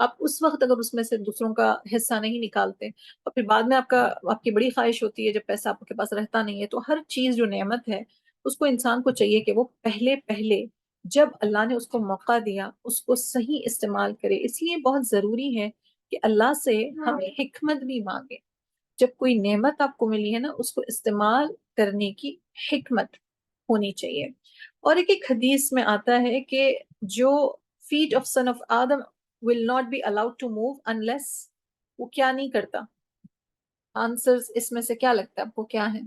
آپ اس وقت اگر اس میں سے دوسروں کا حصہ نہیں نکالتے اور پھر بعد میں آپ کی بڑی خواہش ہوتی ہے جب پیسہ آپ کے پاس رہتا نہیں ہے، تو ہر چیز جو نعمت ہے اس کو انسان کو چاہیے کہ وہ پہلے پہلے جب اللہ نے اس کو موقع دیا اس کو صحیح استعمال کرے. اس لیے بہت ضروری ہے کہ اللہ سے ہمیں حکمت بھی مانگے. جب کوئی نعمت آپ کو ملی ہے نا، اس کو استعمال کرنے کی حکمت ہونی چاہیے. اور ایک حدیث میں آتا ہے کہ جو feet of son of Adam will not be allowed to move unless وہ کیا نہیں کرتا. آنسرز اس میں سے کیا لگتا ہے آپ کو کیا ہے؟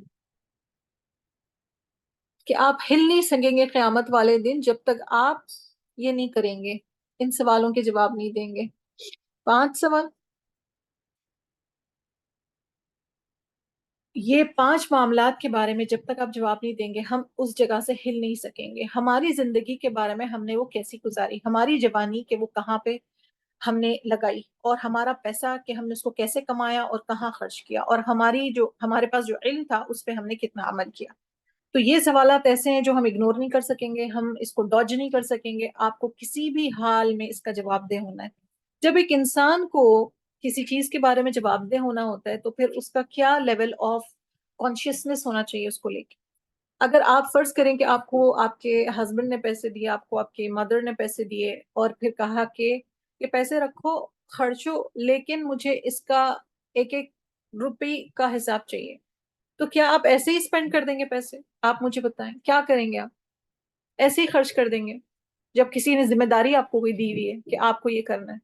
کہ آپ ہل نہیں سکیں گے قیامت والے دن جب تک آپ یہ نہیں کریں گے، ان سوالوں کے جواب نہیں دیں گے. 5 سوال. یہ 5 معاملات کے بارے میں جب تک آپ جواب نہیں دیں گے ہم اس جگہ سے ہل نہیں سکیں گے. ہماری زندگی کے بارے میں ہم نے وہ کیسی گزاری، ہماری جوانی کہ وہ کہاں پہ ہم نے لگائی، اور ہمارا پیسہ کہ ہم نے اس کو کیسے کمایا اور کہاں خرچ کیا، اور ہمارے پاس جو علم تھا اس پہ ہم نے کتنا عمل کیا. تو یہ سوالات ایسے ہیں جو ہم اگنور نہیں کر سکیں گے، ہم اس کو ڈاج نہیں کر سکیں گے. آپ کو کسی بھی حال میں اس کا جواب دہ ہونا ہے. جب ایک انسان کو کسی چیز کے بارے میں جواب دہ ہونا ہوتا ہے تو پھر اس کا کیا لیول آف کانشیسنس ہونا چاہیے اس کو لے کے. اگر آپ فرض کریں کہ آپ کو آپ کے ہسبینڈ نے پیسے دیے، آپ کو آپ کے مدر نے پیسے دیے اور پھر کہا کہ یہ پیسے رکھو خرچو لیکن مجھے اس کا ایک ایک روپی کا حساب چاہیے، تو کیا آپ ایسے ہی اسپینڈ کر دیں گے پیسے؟ آپ مجھے بتائیں کیا کریں گے؟ آپ ایسے ہی خرچ کر دیں گے؟ جب کسی نے ذمہ داری آپ کو کوئی دی ہوئی ہے کہ آپ کو یہ کرنا ہے،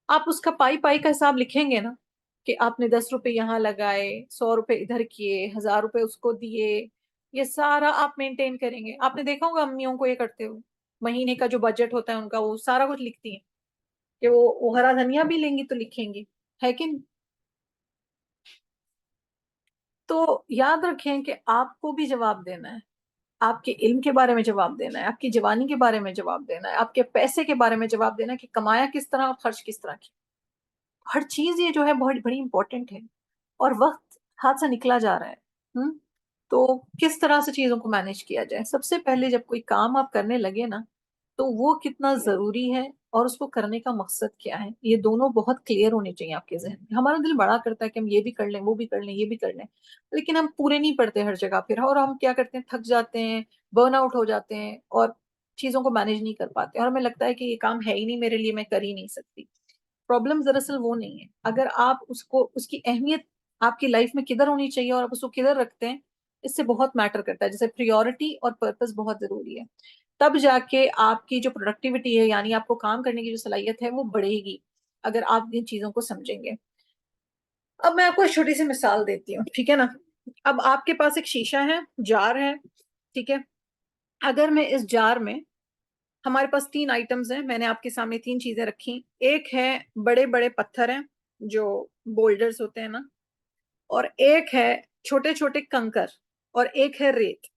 آپ اس کا پائی پائی کا حساب لکھیں گے نا کہ آپ نے 10 روپے یہاں لگائے، 100 روپے ادھر کیے، 1000 روپے اس کو دیے. یہ سارا آپ مینٹین کریں گے. آپ نے دیکھا ہوگا امیوں کو یہ کرتے ہوئے، مہینے کا جو بجٹ ہوتا ہے ان کا وہ سارا کچھ لکھتی ہیں کہ وہ ہرا دھنیا بھی لیں گی تو لکھیں گی، ہے کہ نہیں؟ تو یاد رکھیں کہ آپ کو بھی جواب دینا ہے، آپ کے علم کے بارے میں جواب دینا ہے، آپ کی جوانی کے بارے میں جواب دینا ہے، آپ کے پیسے کے بارے میں جواب دینا ہے کہ کمایا کس طرح اور خرچ کس طرح کی. ہر چیز یہ جو ہے بہت بڑی امپورٹنٹ ہے. اور وقت ہاتھ سے نکلا جا رہا ہے. تو کس طرح سے چیزوں کو مینیج کیا جائے؟ سب سے پہلے جب کوئی کام آپ کرنے لگے نا تو وہ کتنا ضروری ہے اور اس کو کرنے کا مقصد کیا ہے، یہ دونوں بہت کلیئر ہونے چاہیے آپ کے ذہن میں. ہمارا دل بڑا کرتا ہے کہ ہم یہ بھی کر لیں، وہ بھی کر لیں، یہ بھی کر لیں، لیکن ہم پورے نہیں پڑتے ہر جگہ پھر، اور ہم کیا کرتے ہیں تھک جاتے ہیں، برن آؤٹ ہو جاتے ہیں اور چیزوں کو مینیج نہیں کر پاتے، اور ہمیں لگتا ہے کہ یہ کام ہے ہی نہیں میرے لیے، میں کر ہی نہیں سکتی. پرابلم دراصل وہ نہیں ہے. اگر آپ اس کی اہمیت آپ کی لائف میں کدھر ہونی چاہیے اور آپ اس کو کدھر رکھتے ہیں، اس سے بہت میٹر کرتا ہے. جیسے پریورٹی اور پرپس بہت ضروری ہے، تب جا کے آپ کی جو پروڈکٹیوٹی ہے یعنی آپ کو کام کرنے کی جو صلاحیت ہے وہ بڑھے گی اگر آپ ان چیزوں کو سمجھیں گے. اب میں آپ کو ایک چھوٹی سی مثال دیتی ہوں، ٹھیک ہے نا. اب آپ کے پاس ایک شیشہ ہے، جار ہے، ٹھیک ہے. اگر میں اس جار میں، ہمارے پاس 3 آئٹمز ہیں، میں نے آپ کے سامنے 3 چیزیں رکھی. ایک ہے بڑے بڑے پتھر ہیں جو بولڈرز ہوتے ہیں نا، اور ایک ہے چھوٹے چھوٹے کنکر، اور ایک ہے ریت.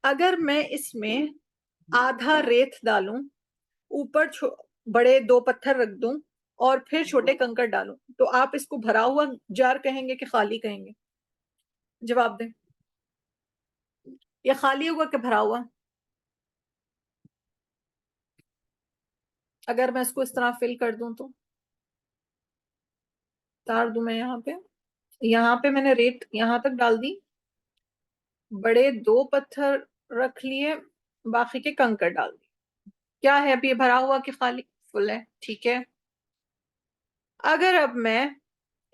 اگر میں اس میں آدھا ریت ڈالوں، اوپر بڑے 2 پتھر رکھ دوں اور پھر چھوٹے کنکر ڈالوں، تو آپ اس کو بھرا ہوا جار کہیں گے کہ خالی کہیں گے؟ جواب دیں. یا خالی ہوگا کہ بھرا ہوا؟ اگر میں اس کو اس طرح فل کر دوں تو تار دوں، میں یہاں پہ میں نے ریت یہاں تک ڈال دی، بڑے 2 پتھر رکھ لیے، باقی کے کنکر ڈال دی. کیا ہے اب یہ بھرا ہوا کہ خالی؟ فل ہے، ٹھیک ہے. اگر اب میں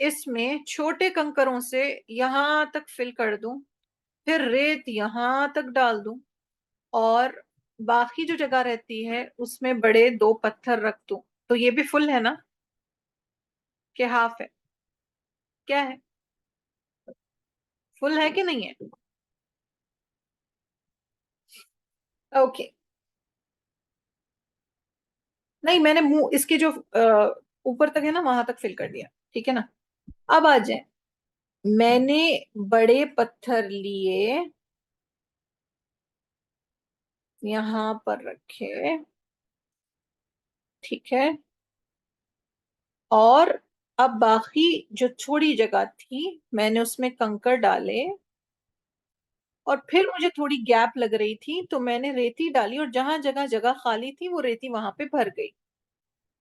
اس میں چھوٹے کنکروں سے یہاں تک فل کر دوں، پھر ریت یہاں تک ڈال دوں، اور باقی جو جگہ رہتی ہے اس میں بڑے 2 پتھر رکھ دوں، تو یہ بھی فل ہے نا کہ ہاف ہے؟ کیا ہے؟ فل ہے کہ نہیں ہے؟ اوکے. نہیں، میں نے منہ اس کے جو اوپر تک ہے نا وہاں تک فل کر دیا، ٹھیک ہے نا. اب آ جائیں، میں نے بڑے پتھر لیے، یہاں پر رکھے، ٹھیک ہے، اور اب باقی جو چھوڑی جگہ تھی میں نے اس میں کنکر ڈالے، اور پھر مجھے تھوڑی گیپ لگ رہی تھی تو میں نے ریتی ڈالی، اور جہاں جگہ جگہ خالی تھی وہ ریتی وہاں پہ بھر گئی.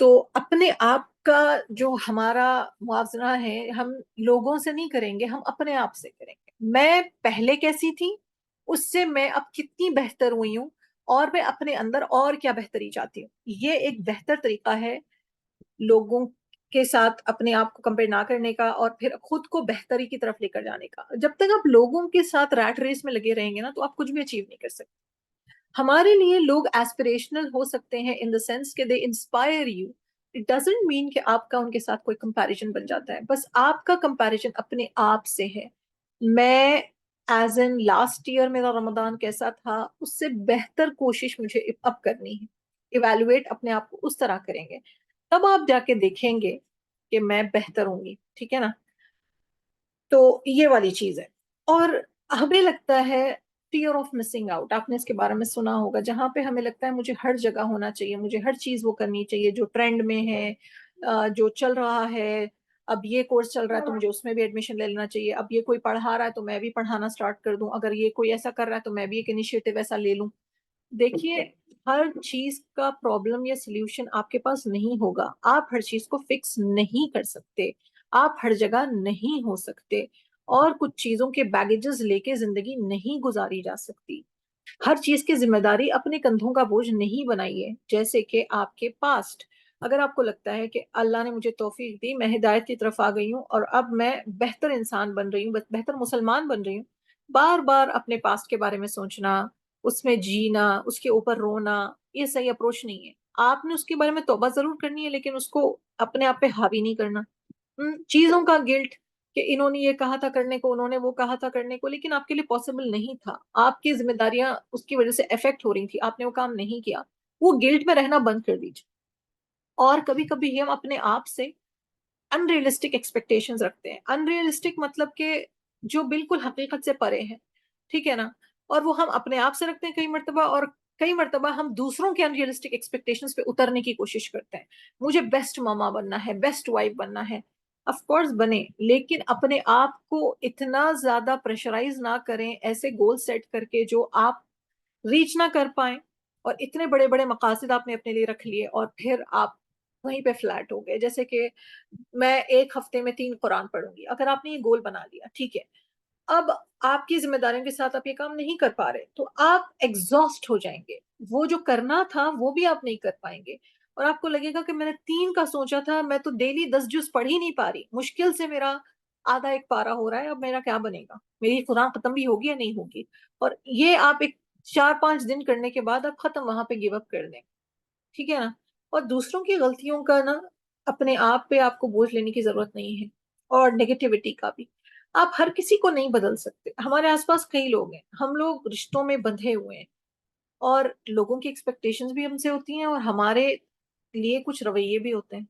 تو اپنے آپ کا جو ہمارا موازنہ ہے ہم لوگوں سے نہیں کریں گے، ہم اپنے آپ سے کریں گے. میں پہلے کیسی تھی، اس سے میں اب کتنی بہتر ہوئی ہوں، اور میں اپنے اندر اور کیا بہتری چاہتی ہوں. یہ ایک بہتر طریقہ ہے لوگوں کے ساتھ اپنے آپ کو کمپیئر نہ کرنے کا، اور پھر خود کو بہتری کی طرف لے کر جانے کا. جب تک آپ لوگوں کے ساتھ ریٹ ریس میں لگے رہیں گے نا، تو آپ کچھ بھی اچیو نہیں کر سکتے. ہمارے لیے لوگ ایسپریشنل ہو سکتے ہیں ان دا سینس کہ they inspire you. It doesn't mean کہ آپ کا ان کے ساتھ کوئی کمپیریزن بن جاتا ہے، بس آپ کا کمپیریزن اپنے آپ سے ہے. میں ایز این لاسٹ ایئر میرا رمضان کیسا تھا، اس سے بہتر کوشش مجھے اب کرنی ہے. ایویلویٹ اپنے آپ کو اس طرح کریں گے، تب آپ جا کے دیکھیں گے کہ میں بہتر ہوں گی. ٹھیک ہے نا؟ تو یہ والی چیز ہے. اور ہمیں لگتا ہے فیئر آف مسنگ آؤٹ، آپ نے اس کے بارے میں سنا ہوگا، جہاں پہ ہمیں لگتا ہے مجھے ہر جگہ ہونا چاہیے، مجھے ہر چیز وہ کرنی چاہیے جو ٹرینڈ میں ہے، جو چل رہا ہے. اب یہ کورس چل رہا ہے تو مجھے اس میں بھی ایڈمیشن لے لینا چاہیے، اب یہ کوئی پڑھا رہا ہے تو میں بھی پڑھانا سٹارٹ کر دوں، اگر یہ کوئی ایسا کر رہا ہے تو میں بھی ایک انیشیٹو ایسا لے لوں. دیکھیے، ہر چیز کا پرابلم یا سلیوشن آپ کے پاس نہیں ہوگا. آپ ہر چیز کو فکس نہیں کر سکتے، آپ ہر جگہ نہیں ہو سکتے، اور کچھ چیزوں کے بیگیجز لے کے زندگی نہیں گزاری جا سکتی. ہر چیز کی ذمہ داری اپنے کندھوں کا بوجھ نہیں بنائیے. جیسے کہ آپ کے پاسٹ، اگر آپ کو لگتا ہے کہ اللہ نے مجھے توفیق دی، میں ہدایت کی طرف آ گئی ہوں اور اب میں بہتر انسان بن رہی ہوں، بہتر مسلمان بن رہی ہوں، بار بار اپنے پاسٹ کے بارے میں سوچنا، اس میں جینا، اس کے اوپر رونا، یہ صحیح اپروچ نہیں ہے. آپ نے اس کے بارے میں توبہ ضرور کرنی ہے، لیکن اس کو اپنے آپ پہ حاوی نہیں کرنا. چیزوں کا گلٹ کہ انہوں نے یہ کہا تھا کرنے کو، انہوں نے وہ کہا تھا کرنے کو، لیکن آپ کے لیے پاسبل نہیں تھا، آپ کی ذمہ داریاں اس کی وجہ سے افیکٹ ہو رہی تھی، آپ نے وہ کام نہیں کیا. وہ گلٹ میں رہنا بند کر دیجیے. اور کبھی کبھی ہم اپنے آپ سے ان ریئلسٹک ایکسپیکٹیشنز رکھتے ہیں. ان ریئلسٹک مطلب کہ جو بالکل حقیقت سے پرے ہیں. ٹھیک ہے نا؟ اور وہ ہم اپنے آپ سے رکھتے ہیں کئی مرتبہ، اور کئی مرتبہ ہم دوسروں کے ان ریئلسٹک ایکسپیکٹیشنز پہ اترنے کی کوشش کرتے ہیں. مجھے بیسٹ ماما بننا ہے، بیسٹ وائف بننا ہے. آف کورس بنے، لیکن اپنے آپ کو اتنا زیادہ پریشرائز نہ کریں ایسے گول سیٹ کر کے جو آپ ریچ نہ کر پائیں. اور اتنے بڑے بڑے مقاصد آپ نے اپنے لیے رکھ لیے اور پھر آپ وہیں پہ فلیٹ ہو گئے. جیسے کہ میں ایک ہفتے میں 3 قرآن پڑھوں گی، اگر آپ نے یہ گول بنا لیا، ٹھیک ہے، اب آپ کی ذمہ داریوں کے ساتھ آپ یہ کام نہیں کر پا رہے، تو آپ ایگزاسٹ ہو جائیں گے. وہ جو کرنا تھا وہ بھی آپ نہیں کر پائیں گے، اور آپ کو لگے گا کہ میں نے 3 کا سوچا تھا، میں تو ڈیلی 10 جز پڑھ ہی نہیں پا رہی، مشکل سے میرا آدھا ایک پارا ہو رہا ہے، اب میرا کیا بنے گا، میری قرآن ختم بھی ہوگی یا نہیں ہوگی. اور یہ آپ ایک 4-5 دن کرنے کے بعد آپ ختم، وہاں پہ گیو اپ کر دیں. ٹھیک ہے نا؟ اور دوسروں کی غلطیوں کا نا اپنے آپ پہ آپ کو بوجھ لینے کی ضرورت نہیں ہے، اور نیگیٹیوٹی کا بھی. آپ ہر کسی کو نہیں بدل سکتے. ہمارے آس پاس کئی لوگ ہیں، ہم لوگ رشتوں میں بندھے ہوئے ہیں، اور لوگوں کی ایکسپیکٹیشنز بھی ہم سے ہوتی ہیں، اور ہمارے لیے کچھ رویے بھی ہوتے ہیں.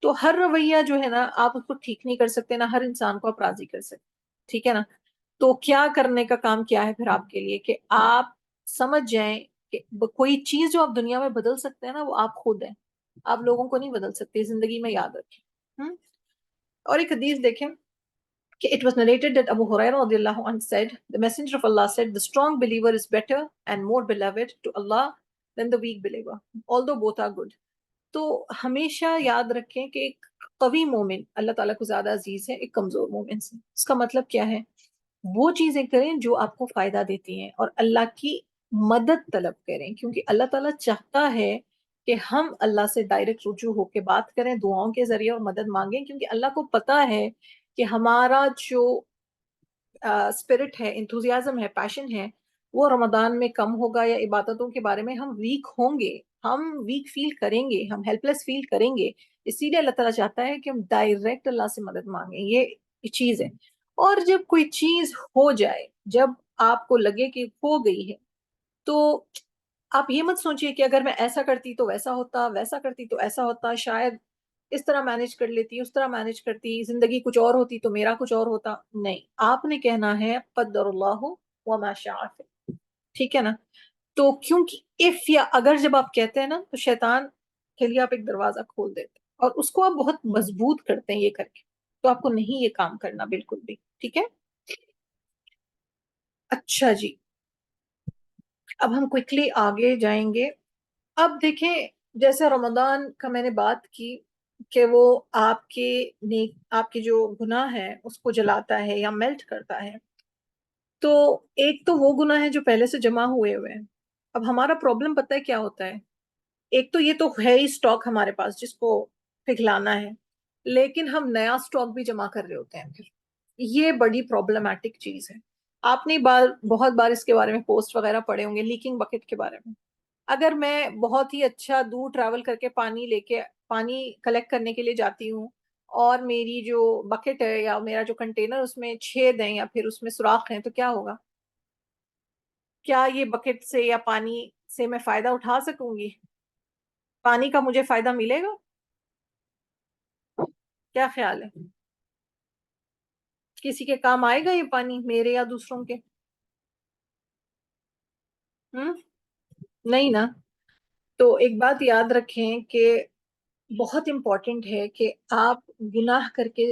تو ہر رویہ جو ہے نا آپ اس کو ٹھیک نہیں کر سکتے، نہ ہر انسان کو آپ راضی کر سکتے. ٹھیک ہے نا؟ تو کیا کرنے کا کام کیا ہے پھر آپ کے لیے، کہ آپ سمجھ جائیں کہ کوئی چیز جو آپ دنیا میں بدل سکتے ہیں نا، وہ آپ خود ہیں. آپ لوگوں کو نہیں بدل سکتے، زندگی میں یاد رکھیں. اور ایک حدیث دیکھیں کہ it was narrated that Abu Hurairah radiallahu anh said, the messenger of Allah said, the strong believer is better and more beloved to Allah than the weak believer, although both are good. تو ہمیشہ یاد رکھیں کہ ایک قوی مومن اللہ تعالیٰ کو زیادہ عزیز ہے ایک کمزور مومن سے. اس کا مطلب کیا ہے؟ وہ چیزیں کریں جو آپ کو فائدہ دیتی ہیں، اور اللہ کی مدد طلب کریں، کیونکہ اللہ تعالیٰ چاہتا ہے کہ ہم اللہ سے ڈائریکٹ رجوع ہو کے بات کریں دعاؤں کے ذریعے اور مدد مانگیں، کیونکہ اللہ کو پتا ہے کہ ہمارا جو اسپرٹ ہے، انتھوزیازم ہے، پیشن ہے، وہ رمضان میں کم ہوگا، یا عبادتوں کے بارے میں ہم ویک ہوں گے، ہم ویک فیل کریں گے، ہم ہیلپ لیس فیل کریں گے. اسی لیے اللہ تعالیٰ چاہتا ہے کہ ہم ڈائریکٹ اللہ سے مدد مانگیں. یہ چیز ہے. اور جب کوئی چیز ہو جائے، جب آپ کو لگے کہ ہو گئی ہے، تو آپ یہ مت سوچئے کہ اگر میں ایسا کرتی تو ویسا ہوتا، ویسا کرتی تو ایسا ہوتا، شاید اس طرح مینج کر لیتی، اس طرح مینج کرتی، زندگی کچھ اور ہوتی تو میرا کچھ اور ہوتا. نہیں، آپ نے کہنا ہے قدر اللہ وما شاء فعل. ٹھیک ہے نا؟ تو کیونکہ اف یا اگر جب آپ کہتے ہیں نا، تو شیطان کے لیے آپ ایک دروازہ کھول دیتے ہیں، اور اس کو آپ بہت مضبوط کرتے ہیں یہ کر کے. تو آپ کو نہیں یہ کام کرنا بالکل بھی. ٹھیک ہے؟ اچھا جی، اب ہم کوئکلی آگے جائیں گے. اب دیکھیں، جیسے رمضان کا میں نے بات کی کہ وہ آپ کے جو گناہ ہے اس کو جلاتا ہے یا میلٹ کرتا ہے، تو ایک تو وہ گناہ ہے جو پہلے سے جمع ہوئے ہیں. اب ہمارا پرابلم پتہ ہے کیا ہوتا ہے؟ ایک تو یہ تو ہے ہی اسٹاک ہمارے پاس جس کو پگھلانا ہے، لیکن ہم نیا اسٹاک بھی جمع کر رہے ہوتے ہیں پھر. یہ بڑی پرابلمٹک چیز ہے. آپ نے بہت بار اس کے بارے میں پوسٹ وغیرہ پڑھے ہوں گے، لیکنگ بکٹ کے بارے میں. اگر میں بہت ہی اچھا دور ٹریول کر کے پانی کلیکٹ کرنے کے لیے جاتی ہوں، اور میری جو بکٹ ہے یا میرا جو کنٹینر اس میں چھید ہیں یا پھر اس میں سوراخ ہیں، تو کیا ہوگا؟ کیا یہ بکٹ سے یا پانی سے میں فائدہ اٹھا سکوں گی؟ پانی کا مجھے فائدہ ملے گا؟ کیا خیال ہے؟ کسی کے کام آئے گا یہ پانی، میرے یا دوسروں کے؟ ہم نہیں نا. تو ایک بات یاد رکھیں کہ بہت امپورٹنٹ ہے کہ آپ گناہ کر کے،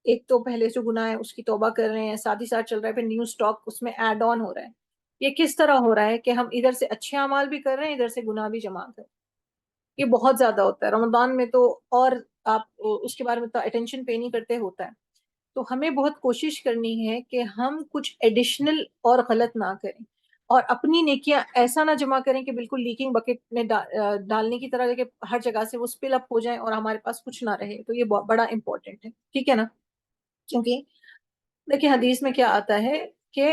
ایک تو پہلے جو گناہ ہے اس کی توبہ کر رہے ہیں، ساتھ ہی ساتھ چل رہا ہے پھر نیو سٹاک اس میں ایڈ آن ہو رہا ہے. یہ کس طرح ہو رہا ہے کہ ہم ادھر سے اچھے اعمال بھی کر رہے ہیں، ادھر سے گناہ بھی جمع کر رہے ہیں. یہ بہت زیادہ ہوتا ہے رمضان میں تو. اور آپ اس کے بارے میں تو اٹینشن پے نہیں کرتے ہوتا ہے. تو ہمیں بہت کوشش کرنی ہے کہ ہم کچھ ایڈیشنل اور غلط نہ کریں، اور اپنی نیکیاں ایسا نہ جمع کریں کہ بالکل لیکنگ بکٹ میں ڈالنے کی طرح کہ ہر جگہ سے وہ سپل اپ ہو جائیں اور ہمارے پاس کچھ نہ رہے. تو یہ بڑا امپورٹنٹ ہے، ٹھیک ہے نا؟ کیونکہ دیکھیں حدیث میں کیا آتا ہے کہ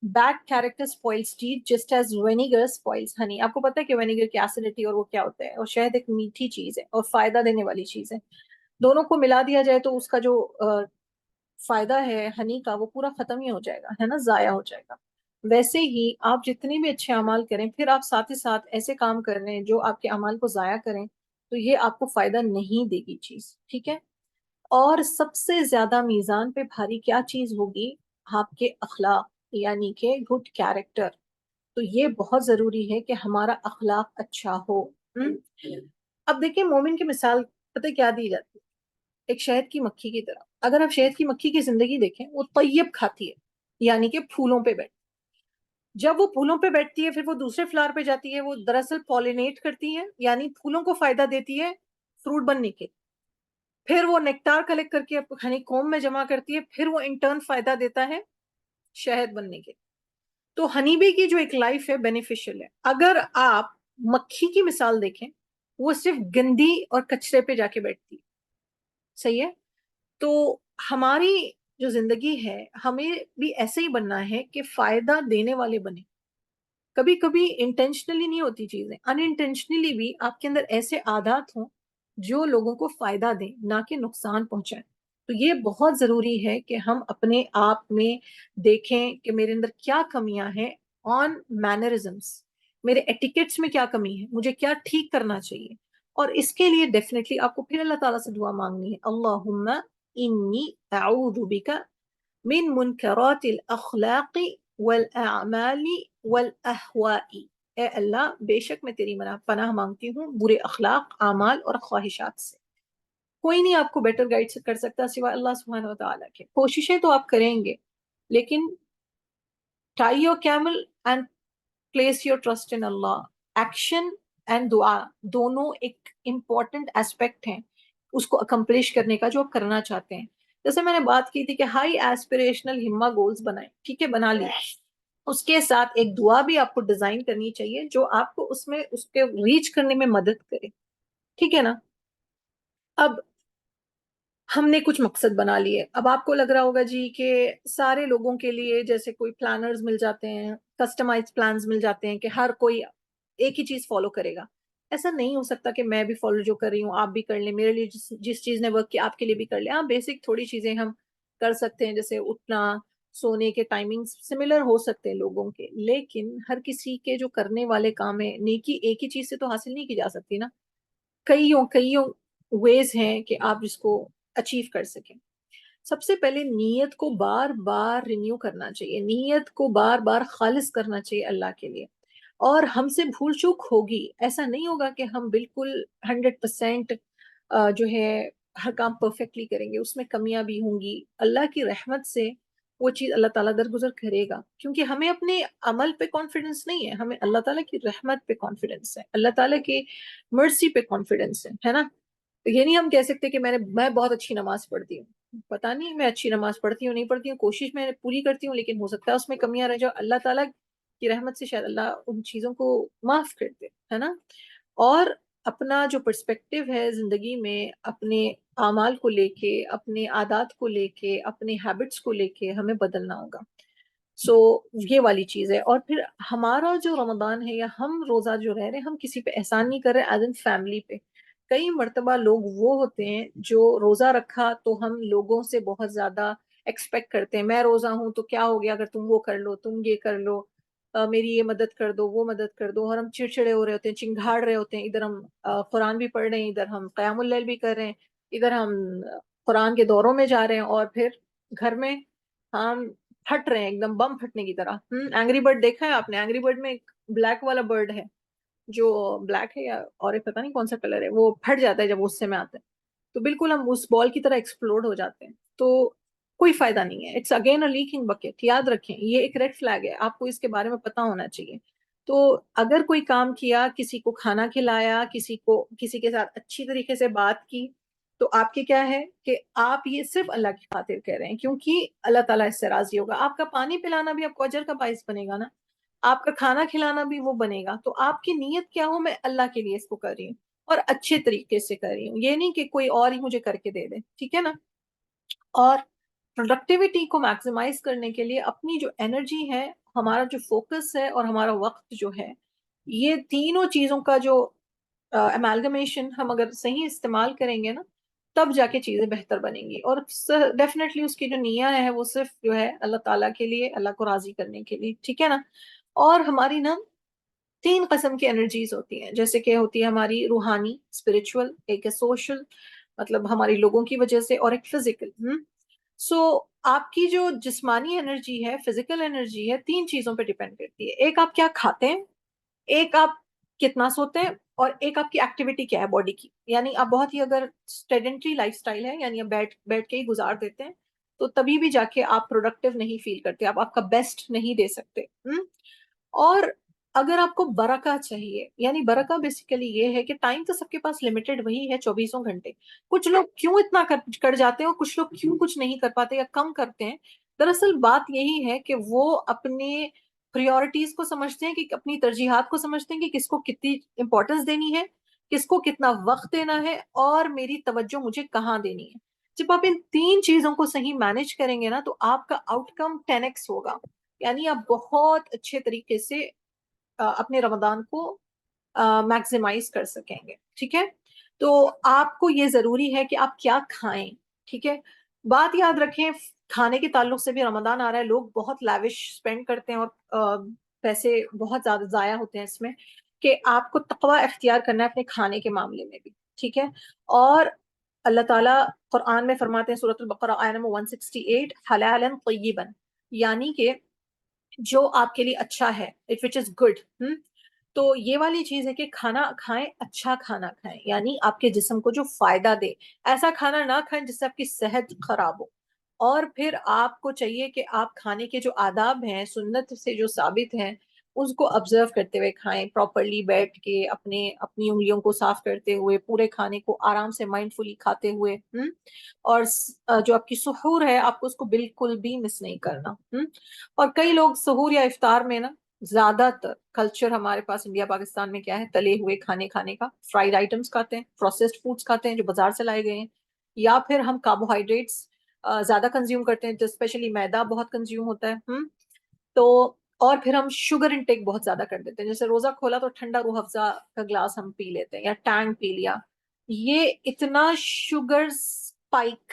bad character spoils teeth just as vinegar spoils honey. آپ کو پتا ہے کہ وینیگر کی ایسیڈیٹی اور وہ کیا ہوتا ہے، اور شہد ایک میٹھی چیز ہے اور فائدہ دینے والی چیز ہے. دونوں کو ملا دیا جائے تو اس کا جو فائدہ ہے ہنی کا وہ پورا ختم ہی ہو جائے گا، ہے نا، ضائع ہو جائے گا. ویسے ہی آپ جتنے بھی اچھے اعمال کریں، پھر آپ ساتھ ہی ساتھ ایسے کام کر رہے ہیں جو آپ کے اعمال کو ضائع کریں، تو یہ آپ کو فائدہ نہیں دے گی چیز، ٹھیک ہے؟ اور سب سے زیادہ میزان پہ بھاری کیا چیز ہوگی؟ آپ کے اخلاق، یعنی کہ گڈ کیریکٹر. تو یہ بہت ضروری ہے کہ ہمارا اخلاق اچھا ہو. ہم؟ اب دیکھیں مومن کی مثال پتہ کیا دی جاتی ہے؟ ایک شہد کی مکھی کی طرح. اگر آپ شہد کی مکھی کی زندگی دیکھیں، وہ طیب کھاتی ہے، یعنی کہ پھولوں پہ بیٹھ. جب وہ پھولوں پہ بیٹھتی ہے پھر وہ دوسرے فلاور پہ جاتی ہے، وہ دراصل پالینیٹ کرتی ہے، یعنی پھولوں کو فائدہ دیتی ہے فروٹ بننے کے. پھر وہ نیکٹار کلیکٹ کر کے ہنی کوم میں جمع کرتی ہے، پھر وہ انٹرن فائدہ دیتا ہے شہد بننے کے. تو ہنی بی کی جو ایک لائف ہے بینیفیشل ہے. اگر آپ مکھی کی مثال دیکھیں، وہ صرف گندی اور کچرے پہ جا کے بیٹھتی ہے. صحیح ہے؟ تو ہماری جو زندگی ہے ہمیں بھی ایسے ہی بننا ہے کہ فائدہ دینے والے بنے. کبھی کبھی انٹینشنلی نہیں ہوتی چیزیں، ان انٹینشنلی بھی آپ کے اندر ایسے عادات ہوں جو لوگوں کو فائدہ دیں، نہ کہ نقصان پہنچائیں. تو یہ بہت ضروری ہے کہ ہم اپنے آپ میں دیکھیں کہ میرے اندر کیا کمیاں ہیں آن مینرزمس، میرے ایٹیکیٹس میں کیا کمی ہے، مجھے کیا ٹھیک کرنا چاہیے. اور اس کے لیے ڈیفینیٹلی آپ کو پھر اللہ تعالیٰ سے دعا مانگنی ہے، اللہم انی اعوذ بک من منکرات الاخلاق والاعمال والاہواء. اے اللہ بے شک میں تیری پناہ مانگتی ہوں برے اخلاق، اعمال اور خواہشات سے. کوئی نہیں آپ کو بیٹر گائیڈ کر سکتا سوائے اللہ سبحانہ و تعالیٰ کے. کوششیں تو آپ کریں گے، لیکن tie your camel and place your trust in Allah. Action and دعا دونوں ایک امپورٹنٹ ایسپیکٹ ہیں اس کو اکمپلش کرنے کا جو آپ کرنا چاہتے ہیں. جیسے میں نے بات کی تھی کہ ہائی ایسپریشنل ہما گولز بنائیں، ٹھیک ہے، بنا لی. اس کے ساتھ ایک دعا بھی آپ کو ڈیزائن کرنی چاہیے جو آپ کو اس کے ریچ کرنے میں مدد کرے، ٹھیک ہے نا؟ اب ہم نے کچھ مقصد بنا لیے. اب آپ کو لگ رہا ہوگا جی کہ سارے لوگوں کے لیے جیسے کوئی پلانرز مل جاتے ہیں، کسٹمائز پلانز مل جاتے ہیں کہ ہر کوئی ایک ہی چیز فالو کرے گا. ایسا نہیں ہو سکتا کہ میں بھی فالو جو کر رہی ہوں آپ بھی کر لیں، میرے لیے جس چیز نے ورک کیا آپ کے لیے بھی کر لیں. ہاں بیسک تھوڑی چیزیں ہم کر سکتے ہیں، جیسے اٹھنا، سونے کے ٹائمنگ سملر ہو سکتے ہیں لوگوں کے، لیکن ہر کسی کے جو کرنے والے کام ہیں، نیکی ایک ہی چیز سے تو حاصل نہیں کی جا سکتی نا. کئیوں ویز ہیں کہ آپ اس کو اچیو کر سکیں. سب سے پہلے نیت کو بار بار رینیو کرنا چاہیے، نیت کو بار بار خالص کرنا چاہیے اللہ کے لیے. اور ہم سے بھول چوک ہوگی، ایسا نہیں ہوگا کہ ہم بالکل 100% جو ہے ہر کام پرفیکٹلی کریں گے، اس میں کمیاں بھی ہوں گی. اللہ کی رحمت سے وہ چیز اللہ تعالیٰ درگزر کرے گا، کیونکہ ہمیں اپنے عمل پہ کانفیڈنس نہیں ہے، ہمیں اللہ تعالیٰ کی رحمت پہ کانفیڈنس ہے، اللہ تعالیٰ کی مرسی پہ کانفیڈنس ہے نا. یہ نہیں ہم کہہ سکتے کہ میں بہت اچھی نماز پڑھتی ہوں، پتہ نہیں میں اچھی نماز پڑھتی ہوں نہیں پڑھتی ہوں، کوشش میں پوری کرتی ہوں، لیکن ہو سکتا ہے اس میں کمیاں رہ جاؤ، اللہ تعالیٰ کی رحمت سے شاید اللہ ان چیزوں کو معاف کر دے، ہے نا. اور اپنا جو پرسپیکٹو ہے زندگی میں، اپنے اعمال کو لے کے، اپنے عادات کو لے کے، اپنے ہیبٹس کو لے کے ہمیں بدلنا ہوگا. سو یہ والی چیز ہے. اور پھر ہمارا جو رمضان ہے یا ہم روزہ جو رہ رہے ہیں، ہم کسی پہ احسان نہیں کر رہے ایز ان فیملی پہ. کئی مرتبہ لوگ وہ ہوتے ہیں جو روزہ رکھا تو ہم لوگوں سے بہت زیادہ ایکسپیکٹ کرتے ہیں، میں روزہ ہوں تو کیا ہو گیا اگر تم وہ کر لو، تم یہ کر لو، میری یہ مدد کر دو، وہ مدد کر دو. اور ہم چڑچڑے ہو رہے ہوتے ہیں، چنگھاڑ رہے ہوتے ہیں، ادھر ہم قرآن بھی پڑھ رہے ہیں، ادھر ہم قیام اللیل بھی کر رہے ہیں، ادھر ہم قرآن کے دوروں میں جا رہے ہیں، اور پھر گھر میں ہم پھٹ رہے ہیں ایک دم بم پھٹنے کی طرح. اینگری برڈ دیکھا ہے آپ نے؟ اینگری برڈ میں ایک بلیک والا برڈ ہے جو بلیک ہے یا اور پتہ نہیں کون سا کلر ہے، وہ پھٹ جاتا ہے جب غصے میں آتا ہے، تو بالکل ہم اس بال کی طرح ایکسپلوڈ ہو جاتے ہیں. تو کوئی فائدہ نہیں ہے. It's again a leaking bucket. یاد رکھیں یہ ایک ریڈ فلیگ ہے، آپ کو اس کے بارے میں پتا ہونا چاہیے. تو اگر کوئی کام کیا، کسی کو کھانا کھلایا، کسی کے ساتھ اچھی طریقے سے بات کی، تو آپ کے کیا ہے کہ آپ یہ صرف اللہ کی خاطر کہہ رہے ہیں، کیونکہ اللہ تعالیٰ اس سے راضی ہوگا. آپ کا پانی پلانا بھی آپ کو اجر کا باعث بنے گا نا، آپ کا کھانا کھلانا بھی وہ بنے گا. تو آپ کی نیت کیا ہو، میں اللہ کے لیے اس کو کر رہی ہوں اور اچھے طریقے سے کر رہی ہوں، یہ نہیں کہ کوئی اور ہی مجھے کر کے دے دے. ٹھیک ہے نا. اور پروڈکٹیوٹی کو میکسیمائز کرنے کے لیے اپنی جو انرجی ہے، ہمارا جو فوکس ہے اور ہمارا وقت جو ہے، یہ تینوں چیزوں کا جو امالگمیشن ہم اگر صحیح استعمال کریں گے نا، تب جا کے چیزیں بہتر بنیں گی. اور ڈیفینیٹلی اس کی جو نیت ہے وہ صرف جو ہے اللہ تعالیٰ کے لیے، اللہ کو راضی کرنے کے لیے. ٹھیک ہے نا. اور ہماری نا 3 قسم کی انرجیز ہوتی ہیں، جیسے کہ ہوتی ہے ہماری روحانی اسپرچول، ایک ہے سوشل مطلب ہماری لوگوں کی وجہ سے، اور ایک فزیکل. سو آپ کی جو جسمانی انرجی ہے، فزیکل انرجی ہے، 3 چیزوں پہ ڈیپینڈ کرتی ہے. ایک آپ کیا کھاتے ہیں، ایک آپ کتنا سوتے ہیں، اور ایک آپ کی ایکٹیویٹی کیا ہے باڈی کی. یعنی آپ بہت ہی اگر سیڈنٹری لائف سٹائل ہے، یعنی آپ بیٹھ کے ہی گزار دیتے ہیں، تو تبھی بھی جا کے آپ پروڈکٹیو نہیں فیل کرتے، آپ کا بیسٹ نہیں دے سکتے. اور اگر آپ کو برکہ چاہیے، یعنی برکہ بیسیکلی یہ ہے کہ ٹائم تو سب کے پاس لمیٹڈ وہی ہے 24 گھنٹے. کچھ لوگ کیوں اتنا کر جاتے ہیں اور کچھ لوگ کیوں کچھ نہیں کر پاتے یا کم کرتے ہیں. دراصل بات یہی ہے کہ وہ اپنے پریورٹیز کو سمجھتے ہیں، کہ اپنی ترجیحات کو سمجھتے ہیں، کہ کس کو کتنی امپورٹنس دینی ہے، کس کو کتنا وقت دینا ہے، اور میری توجہ مجھے کہاں دینی ہے. جب آپ ان 3 چیزوں کو صحیح مینج کریں گے نا، تو آپ کا آؤٹ کم 10x ہوگا. یعنی آپ بہت اچھے طریقے سے اپنے رمضان کو میکسیمائز کر سکیں گے. ٹھیک ہے. تو آپ کو یہ ضروری ہے کہ آپ کیا کھائیں. ٹھیک ہے. بات یاد رکھیں، کھانے کے تعلق سے بھی رمضان آ رہا ہے، لوگ بہت لیوش سپینڈ کرتے ہیں اور پیسے بہت زیادہ ضائع ہوتے ہیں اس میں، کہ آپ کو تقوی اختیار کرنا ہے اپنے کھانے کے معاملے میں بھی. ٹھیک ہے. اور اللہ تعالیٰ قرآن میں فرماتے ہیں سورۃ البقرہ آیت نمبر 168، حلالا طیبا، یعنی کہ جو آپ کے لیے اچھا ہے، which is good. تو یہ والی چیز ہے کہ کھانا کھائیں، اچھا کھانا کھائیں، یعنی آپ کے جسم کو جو فائدہ دے. ایسا کھانا نہ کھائیں جس سے آپ کی صحت خراب ہو. اور پھر آپ کو چاہیے کہ آپ کھانے کے جو آداب ہیں، سنت سے جو ثابت ہیں، اس کو آبزرو کرتے ہوئے کھائیں، پراپرلی بیٹھ کے اپنی انگلیوں کو صاف کرتے ہوئے، پورے کھانے کو آرام سے مائنڈ فلی کھاتے ہوئے. اور جو آپ کی سحور ہے، آپ کو اس کو بالکل بھی مس نہیں کرنا. اور کئی لوگ سحور یا افطار میں نا، زیادہ تر کلچر ہمارے پاس انڈیا پاکستان میں کیا ہے، تلے ہوئے کھانے کا، فرائیڈ آئٹمس کھاتے ہیں، پروسیسڈ فوڈس کھاتے ہیں جو بازار سے لائے گئے ہیں، یا پھر ہم کاربوہائیڈریٹس زیادہ کنزیوم کرتے ہیں، اسپیشلی میدا بہت کنزیوم ہوتا ہے. تو اور پھر ہم شوگر انٹیک بہت زیادہ کر دیتے ہیں، جیسے روزہ کھولا تو ٹھنڈا روح افزا کا گلاس ہم پی لیتے ہیں، یا ٹینگ پی لیا. یہ اتنا شوگر اسپائک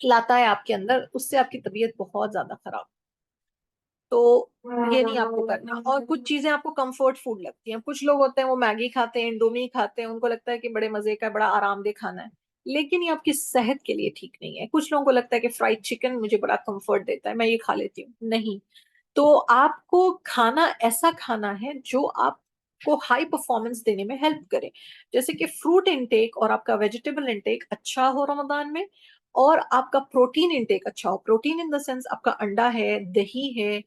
لاتا ہے آپ کے اندر، اس سے آپ کی طبیعت بہت زیادہ خراب. تو یہ نہیں آپ کو کرنا. اور کچھ چیزیں آپ کو کمفرٹ فوڈ لگتی ہیں. کچھ لوگ ہوتے ہیں وہ میگی کھاتے ہیں، انڈومی کھاتے ہیں، ان کو لگتا ہے کہ بڑے مزے کا، بڑا آرام دہ کھانا ہے، لیکن یہ آپ کی صحت کے لیے ٹھیک نہیں ہے. کچھ لوگوں کو لگتا ہے کہ فرائیڈ چکن مجھے بڑا کمفرٹ دیتا ہے، میں یہ کھا لیتی ہوں. نہیں. تو آپ کو کھانا ایسا کھانا ہے جو آپ کو ہائی پرفارمنس دینے میں ہیلپ کرے، جیسے کہ فروٹ انٹیک اور آپ کا ویجیٹیبل انٹیک اچھا ہو رمضان میں، اور آپ کا پروٹین انٹیک اچھا ہو. پروٹین ان دا سینس آپ کا انڈا ہے, دہی ہے,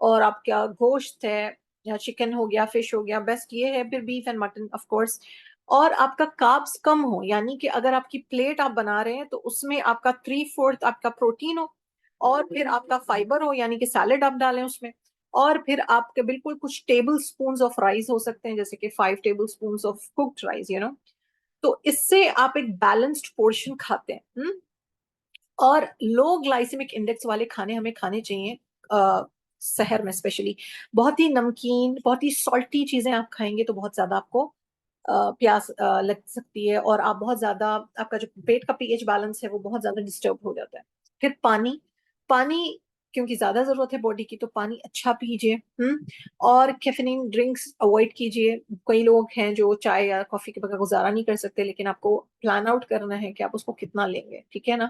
اور آپ کا گوشت ہے, یا چکن ہو گیا, فش ہو گیا, بیسٹ یہ ہے, پھر beef and mutton of course. اور آپ کا کاربس کم ہو, یعنی کہ اگر آپ کی پلیٹ آپ بنا رہے ہیں تو اس میں آپ کا 3/4 آپ کا پروٹین ہو, اور پھر آپ کا فائبر ہو, یعنی کہ سیلڈ آپ ڈالیں اس میں, اور پھر آپ کے بالکل کچھ ٹیبل سپونز آف رائس ہو سکتے ہیں, جیسے کہ 5 ٹیبل سپونز آف کوکڈ رائس, تو اس سے آپ ایک بیلنسڈ پورشن کھاتے ہیں. اور لو گلائسیمک انڈیکس والے کھانے ہمیں کھانے چاہیے سحر میں اسپیشلی. بہت ہی نمکین, بہت ہی سالٹی چیزیں آپ کھائیں گے تو بہت زیادہ آپ کو پیاس لگ سکتی ہے, اور آپ بہت زیادہ, آپ کا جو پیٹ کا پی ایچ بیلنس ہے وہ بہت زیادہ ڈسٹرب ہو جاتا ہے. پھر پانی کیونکہ زیادہ ضرورت ہے باڈی کی, تو پانی اچھا پیجیے. اور کیفینین ڈرنکس اوائڈ کیجیے. کئی لوگ ہیں جو چائے یا کافی کے بغیر گزارا نہیں کر سکتے, لیکن آپ کو پلان آؤٹ کرنا ہے کہ آپ اس کو کتنا لیں گے, ٹھیک ہے نا.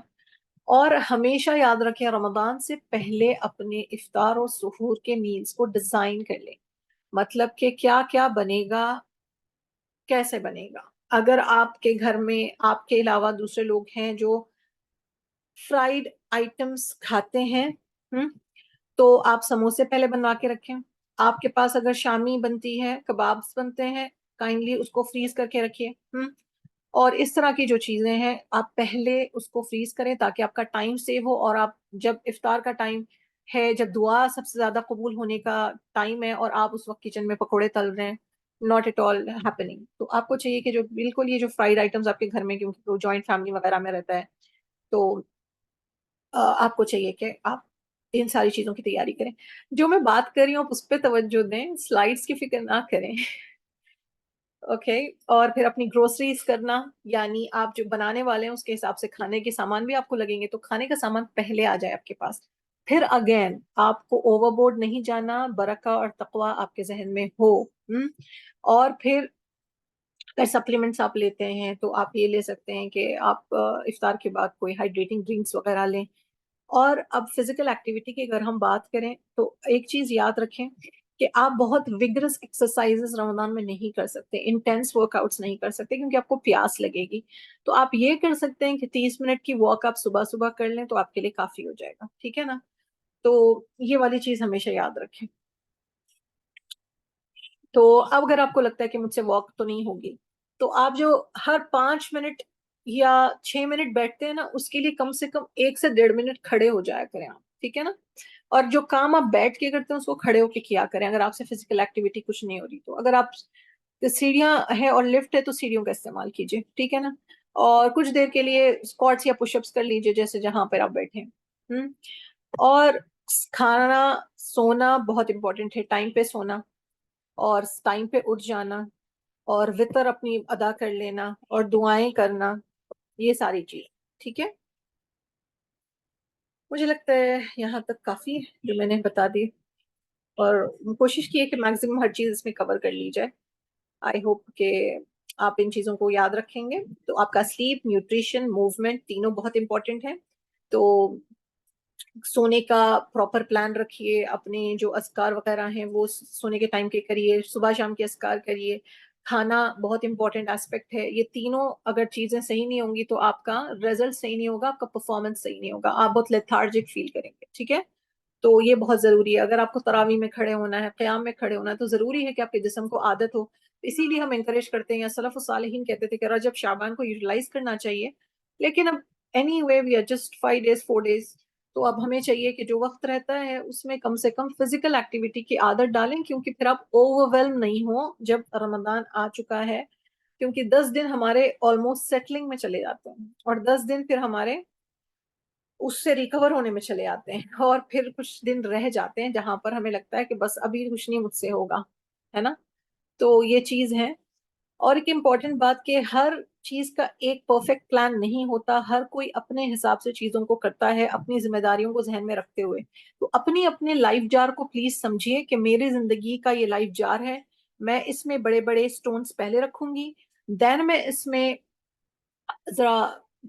اور ہمیشہ یاد رکھیں, رمضان سے پہلے اپنے افطار اور سحور کے میلز کو ڈیزائن کر لیں. مطلب کہ کیا کیا بنے گا, کیسے بنے گا. اگر آپ کے گھر میں آپ کے علاوہ دوسرے لوگ ہیں جو فرائیڈ آئٹمس کھاتے ہیں, تو آپ سموسے پہلے بنوا کے رکھیں. آپ کے پاس اگر شامی بنتی ہے, کبابس بنتے ہیں, کائنڈلی اس کو فریز کر کے رکھیے. اور اس طرح کی جو چیزیں ہیں آپ پہلے اس کو فریز کریں تاکہ آپ کا ٹائم سیو ہو, اور آپ جب افطار کا ٹائم ہے, جب دعا سب سے زیادہ قبول ہونے کا ٹائم ہے, اور آپ اس وقت کچن میں پکوڑے تل رہے ہیں, ناٹ ایٹ آل ہیپننگ. تو آپ کو چاہیے کہ جو بالکل یہ جو فرائیڈ آئٹمس آپ کے گھر میں, کیونکہ جوائنٹ فیملی وغیرہ میں رہتا ہے, تو آپ کو چاہیے کہ آپ ان ساری چیزوں کی تیاری کریں. جو میں بات کر رہی ہوں اس پہ توجہ دیں, سلائڈس کی فکر نہ کریں. اوکے. اور پھر اپنی گروسریز کرنا, یعنی آپ جو بنانے والے ہیں اس کے حساب سے کھانے کے سامان بھی آپ کو لگیں گے, تو کھانے کا سامان پہلے آ جائے آپ کے پاس. پھر اگین آپ کو اوور بورڈ نہیں جانا, برکہ اور تقوی آپ کے ذہن میں ہو. اور پھر اگر سپلیمنٹس آپ لیتے ہیں تو آپ یہ لے سکتے ہیں کہ آپ افطار کے بعد کوئی ہائیڈریٹنگ ڈرنکس وغیرہ لیں. اور اب فزیکل ایکٹیویٹی کی اگر ہم بات کریں تو ایک چیز یاد رکھیں کہ آپ بہت وگرس ایکسرسائزز رمضان میں نہیں کر سکتے, انٹینس ورک آؤٹس نہیں کر سکتے, کیونکہ آپ کو پیاس لگے گی. تو آپ یہ کر سکتے ہیں کہ 30 منٹ کی واک آپ صبح صبح کر لیں, تو آپ کے لیے کافی ہو جائے گا, ٹھیک ہے نا. تو یہ والی چیز ہمیشہ یاد رکھیں. تو اب اگر آپ کو لگتا ہے کہ مجھ سے واک تو نہیں ہوگی, تو آپ جو ہر 5 منٹ یا 6 منٹ بیٹھتے ہیں نا, اس کے لیے کم سے کم 1 سے 1.5 منٹ کھڑے ہو جایا کریں آپ, ٹھیک ہے نا. اور جو کام آپ بیٹھ کے کرتے ہیں اس کو کھڑے ہو کے کیا کریں, اگر آپ سے فزیکل ایکٹیویٹی کچھ نہیں ہو رہی تو. اگر آپ سیڑھیاں ہیں اور لفٹ ہے تو سیڑھیوں کا استعمال کیجیے, ٹھیک ہے نا. اور کچھ دیر کے لیے اسکواٹس یا پش اپس کر لیجیے, جیسے جہاں پر آپ بیٹھیں. اور کھانا سونا بہت امپورٹنٹ ہے, ٹائم پہ سونا اور ٹائم پہ اٹھ جانا, اور وطر اپنی ادا کر لینا, اور دعائیں کرنا, یہ ساری چیز, ٹھیک ہے. مجھے لگتا ہے یہاں تک کافی ہے جو میں نے بتا دی, اور کوشش کی ہے کہ میکسیمم ہر چیز اس میں کور کر لی جائے. آئی ہوپ کہ آپ ان چیزوں کو یاد رکھیں گے. تو آپ کا سلیپ, نیوٹریشن, موومنٹ تینوں بہت امپورٹنٹ ہے. تو سونے کا پراپر پلان رکھیے, اپنے جو اذکار وغیرہ ہیں وہ سونے کے ٹائم کے کریے, صبح شام کے اذکار کریے. کھانا بہت امپورٹنٹ ایسپیکٹ ہے. یہ تینوں اگر چیزیں صحیح نہیں ہوں گی تو آپ کا ریزلٹ صحیح نہیں ہوگا, آپ کا پرفارمنس صحیح نہیں ہوگا, آپ بہت لیتھارجک فیل کریں گے, ٹھیک ہے. تو یہ بہت ضروری ہے. اگر آپ کو تراویح میں کھڑے ہونا ہے, قیام میں کھڑے ہونا ہے, تو ضروری ہے کہ آپ کے جسم کو عادت ہو. اسی لیے ہم انکریج کرتے ہیں, یا سلف الصالحین کہتے تھے کہ رجب شعبان کو یوٹیلائز کرنا چاہیے. لیکن اب anyway we are just 5 days 4 days, تو اب ہمیں چاہیے کہ جو وقت رہتا ہے اس میں کم سے کم فزیکل ایکٹیویٹی کی عادت ڈالیں, کیونکہ پھر آپ اوور ویلم نہیں ہوں جب رمضان آ چکا ہے. کیونکہ 10 دن ہمارے آلموسٹ سیٹلنگ میں چلے جاتے ہیں, اور 10 دن پھر ہمارے اس سے ریکور ہونے میں چلے جاتے ہیں, اور پھر کچھ دن رہ جاتے ہیں جہاں پر ہمیں لگتا ہے کہ بس ابھی کچھ نہیں مجھ سے ہوگا, ہے نا. تو یہ چیز ہے. اور ایک امپورٹنٹ بات کہ ہر چیز کا ایک پرفیکٹ پلان نہیں ہوتا, ہر کوئی اپنے حساب سے چیزوں کو کرتا ہے, اپنی ذمہ داریوں کو ذہن میں رکھتے ہوئے. تو اپنی اپنے لائف جار کو پلیز سمجھیے کہ میری زندگی کا یہ لائف جار ہے, میں اس میں بڑے بڑے سٹونز پہلے رکھوں گی, دین میں اس میں ذرا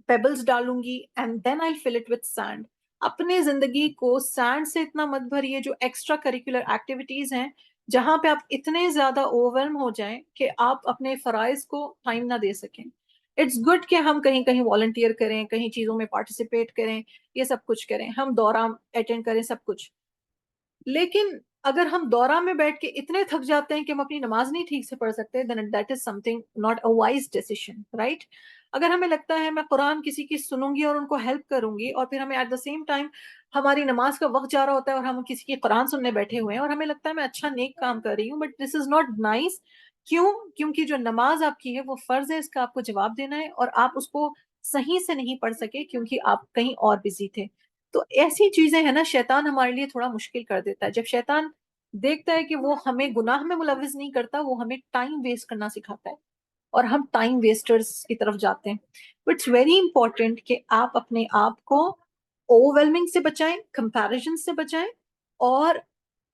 پیبلز ڈالوں گی, and then I fill it with sand. اپنے زندگی کو سینڈ سے اتنا مت بھریے جو ایکسٹرا کریکولر ایکٹیویٹیز ہیں, جہاں پہ آپ اتنے زیادہ اوورم ہو جائیں کہ آپ اپنے فرائض کو ٹائم نہ دے سکیں. اٹس گڈ کہ ہم کہیں کہیں والنٹیئر کریں, کہیں چیزوں میں پارٹیسپیٹ کریں, یہ سب کچھ کریں, ہم دورہ اٹینڈ کریں, سب کچھ. لیکن اگر ہم دورہ میں بیٹھ کے اتنے تھک جاتے ہیں کہ ہم اپنی نماز نہیں ٹھیک سے پڑھ سکتے, then that is something not a wise decision, right? اگر ہمیں لگتا ہے میں قرآن کسی کی سنوں گی اور ان کو ہیلپ کروں گی, اور پھر ہمیں ایٹ دا سیم ٹائم ہماری نماز کا وقت جا رہا ہوتا ہے اور ہم کسی کی قرآن سننے بیٹھے ہوئے ہیں اور ہمیں لگتا ہے میں اچھا نیک کام کر رہی ہوں, but this is not nice. کیوں؟ کیونکہ جو نماز آپ کی ہے وہ فرض ہے, اس کا آپ کو جواب دینا ہے, اور آپ اس کو صحیح سے نہیں پڑھ سکے کیونکہ آپ کہیں اور بزی تھے. تو ایسی چیزیں ہیں نا, شیطان ہمارے لیے تھوڑا مشکل کر دیتا ہے. جب شیطان دیکھتا ہے کہ وہ ہمیں گناہ میں ملوث نہیں کرتا, وہ ہمیں ٹائم ویسٹ کرنا سکھاتا ہے, اور ہم ٹائم ویسٹرز کی طرف جاتے ہیں. اٹس ویری امپورٹنٹ کہ آپ اپنے آپ کو اوور ویلمنگ سے بچائیں, کمپیریزن سے بچائیں, اور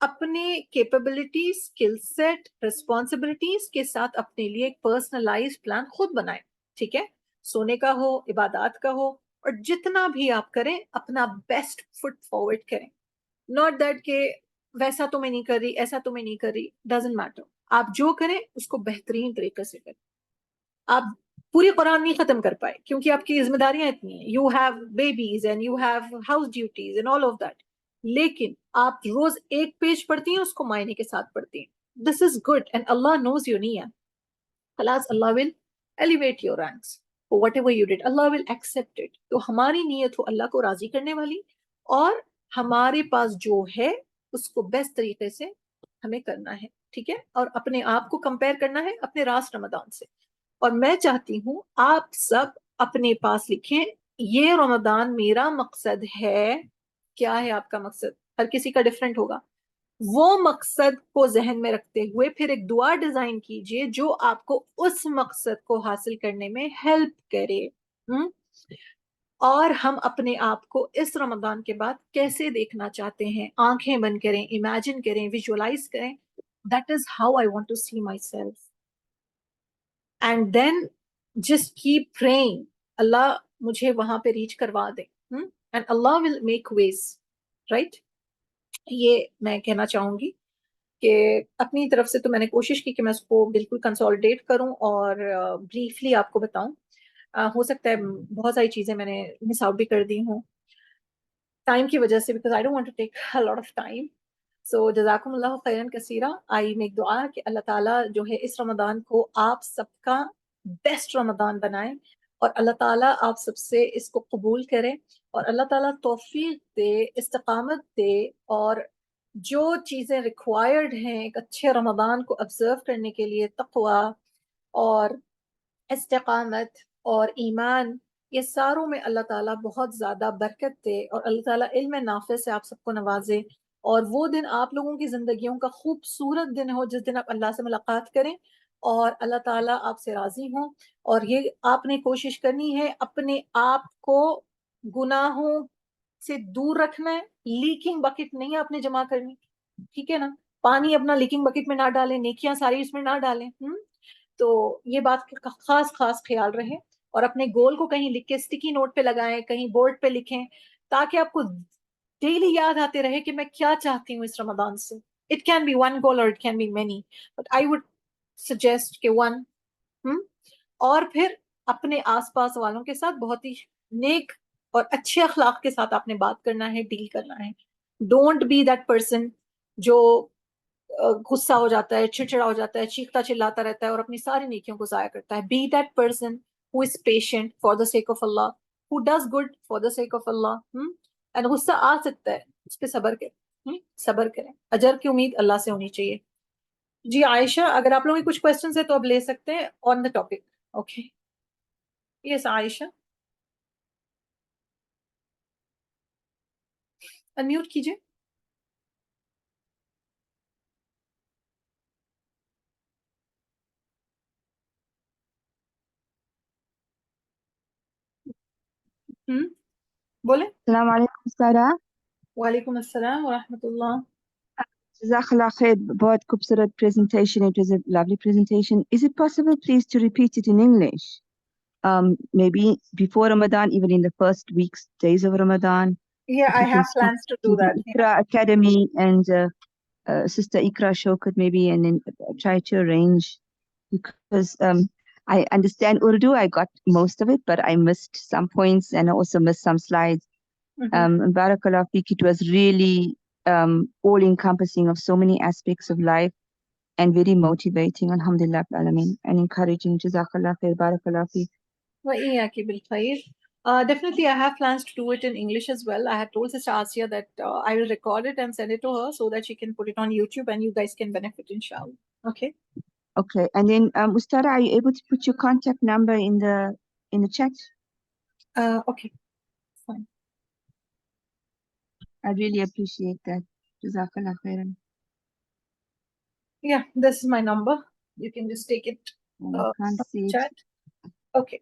اپنے کیپیبلٹیز, اسکل سیٹ, ریسپانسبلٹیز کے ساتھ اپنے لیے ایک پرسنلائز پلان خود بنائیں. ٹھیک ہے, سونے کا ہو, عبادات کا ہو, اور جتنا بھی آپ کریں اپنا بیسٹ فٹ فارورڈ کریں. ناٹ دیٹ کہ ویسا تو میں نہیں کر رہی, ایسا تو میں نہیں کر رہی, ڈزنٹ میٹر. آپ جو کریں اس کو بہترین طریقے سے کریں. آپ پوری قرآن نہیں ختم کر پائے کیونکہ آپ کی ذمہ داریاں اتنی ہیں, you have babies and you have house duties and all of that, لیکن آپ روز ایک پیج پڑھتی ہیں, اس کو معنی کے ساتھ پڑھتی ہیں. This is good, and Allah knows your نیت. خلاص, Allah will elevate your ranks. whatever you did, Allah will accept it. تو ہماری نیت ہو اللہ کو راضی کرنے والی, اور ہمارے پاس جو ہے اس کو بیسٹ طریقے سے ہمیں کرنا ہے. ٹھیک ہے, اور اپنے آپ کو کمپیئر کرنا ہے اپنے راست رمضان سے. اور میں چاہتی ہوں آپ سب اپنے پاس لکھیں, یہ رمضان میرا مقصد ہے. کیا ہے آپ کا مقصد؟ ہر کسی کا ڈفرینٹ ہوگا. وہ مقصد کو ذہن میں رکھتے ہوئے پھر ایک دعا ڈیزائن کیجئے جو آپ کو اس مقصد کو حاصل کرنے میں ہیلپ کرے. اور ہم اپنے آپ کو اس رمضان کے بعد کیسے دیکھنا چاہتے ہیں, آنکھیں بند کریں, امیجن کریں, ویژولائز کریں. That is how I want to see myself. And then just keep praying. اللہ مجھے وہاں پہ ریچ کروا دے. And Allah will make ways. Right? یہ میں کہنا چاہوں گی کہ اپنی طرف سے تو میں نے کوشش کی کہ میں اس کو بالکل کنسولیڈیٹ کروں اور بریفلی آپ کو بتاؤں. ہو سکتا ہے بہت ساری چیزیں میں نے مس آؤٹ بھی کر دی ہوں ٹائم کی وجہ سے, because I don't want to take a lot of time. So جزاکم اللہ خیرن کثیرہ. آئی میک دعا کہ اللہ تعالیٰ جو ہے اس رمضان کو آپ سب کا بیسٹ رمضان بنائے, اور اللہ تعالیٰ آپ سب سے اس کو قبول کرے, اور اللہ تعالیٰ توفیق دے, استقامت دے, اور جو چیزیں ریکوائرڈ ہیں ایک اچھے رمضان کو آبزرو کرنے کے لیے, تقوی اور استقامت اور ایمان, یہ ساروں میں اللہ تعالیٰ بہت زیادہ برکت دے, اور اللہ تعالیٰ علم نافع سے آپ سب کو نوازے, اور وہ دن آپ لوگوں کی زندگیوں کا خوبصورت دن ہو جس دن آپ اللہ سے ملاقات کریں اور اللہ تعالیٰ آپ سے راضی ہوں. اور یہ آپ نے کوشش کرنی ہے اپنے آپ کو گناہوں سے دور رکھنا ہے. لیکنگ بکٹ نہیں آپ نے جمع کرنی, ٹھیک ہے نا, پانی اپنا لیکنگ بکٹ میں نہ ڈالیں, نیکیاں ساری اس میں نہ ڈالیں. تو یہ بات کا خاص خاص خیال رہے, اور اپنے گول کو کہیں لکھ کے اسٹکی نوٹ پہ لگائیں, کہیں بورڈ پہ لکھیں, تاکہ آپ کو ڈیلی یاد آتے رہے کہ میں کیا چاہتی ہوں اس رمضان سے. It can be one goal اور it can be many, but I would suggest کہ ون. اور پھر اپنے آس پاس والوں کے ساتھ بہت ہی نیک اور اچھے اخلاق کے ساتھ آپ نے بات کرنا ہے, ڈیل کرنا ہے. ڈونٹ بی دیٹ پرسن جو غصہ ہو جاتا ہے, چڑچڑا ہو جاتا ہے, چیختا چلاتا رہتا ہے اور اپنی ساری نیکیوں کو ضائع کرتا ہے. Be that person who is patient for the sake of Allah, who does good for the sake of Allah. And غصہ آ سکتا ہے, اس پہ صبر کریں, صبر کریں, اجر کی امید اللہ سے ہونی چاہیے. جی عائشہ, اگر آپ لوگوں کے کچھ کوشچنز ہیں تو اب لے سکتے ہیں on the topic. Okay, yes Ayesha, unmute کیجئے. بولیں. السلام علیکم سارا. وعلیکم السلام ورحمۃ اللہ. جزاک اللہ خیر. بہت خوبصورت presentation. It was a lovely presentation. Is it possible please to repeat it in English? Maybe before Ramadan, even in the first weeks, days of Ramadan. Yeah, If I you can have speak plans to do to the that. Iqra Academy and Sister Iqra Shaukat maybe, and then try to arrange, because I understand Urdu. I got most of it, but I missed some points and I also missed some slides. And Barakallah Fik, it was really all encompassing of so many aspects of life and very motivating, alhamdulillah, alameen, and encouraging. Jazakallah khair, Barakallah Fik. وإياك بالخير. Definitely, I have plans to do it in English as well. I had told Sister Asia that I will record it and send it to her so that she can put it on YouTube and you guys can benefit, inshallah. Okay. Okay, and then Ustada, are you able to put your contact number in the chat? Okay, fine. I really appreciate that. Jazakallah khairan. Yeah, this is my number. You can just take it. I can't see it. Chat. Okay.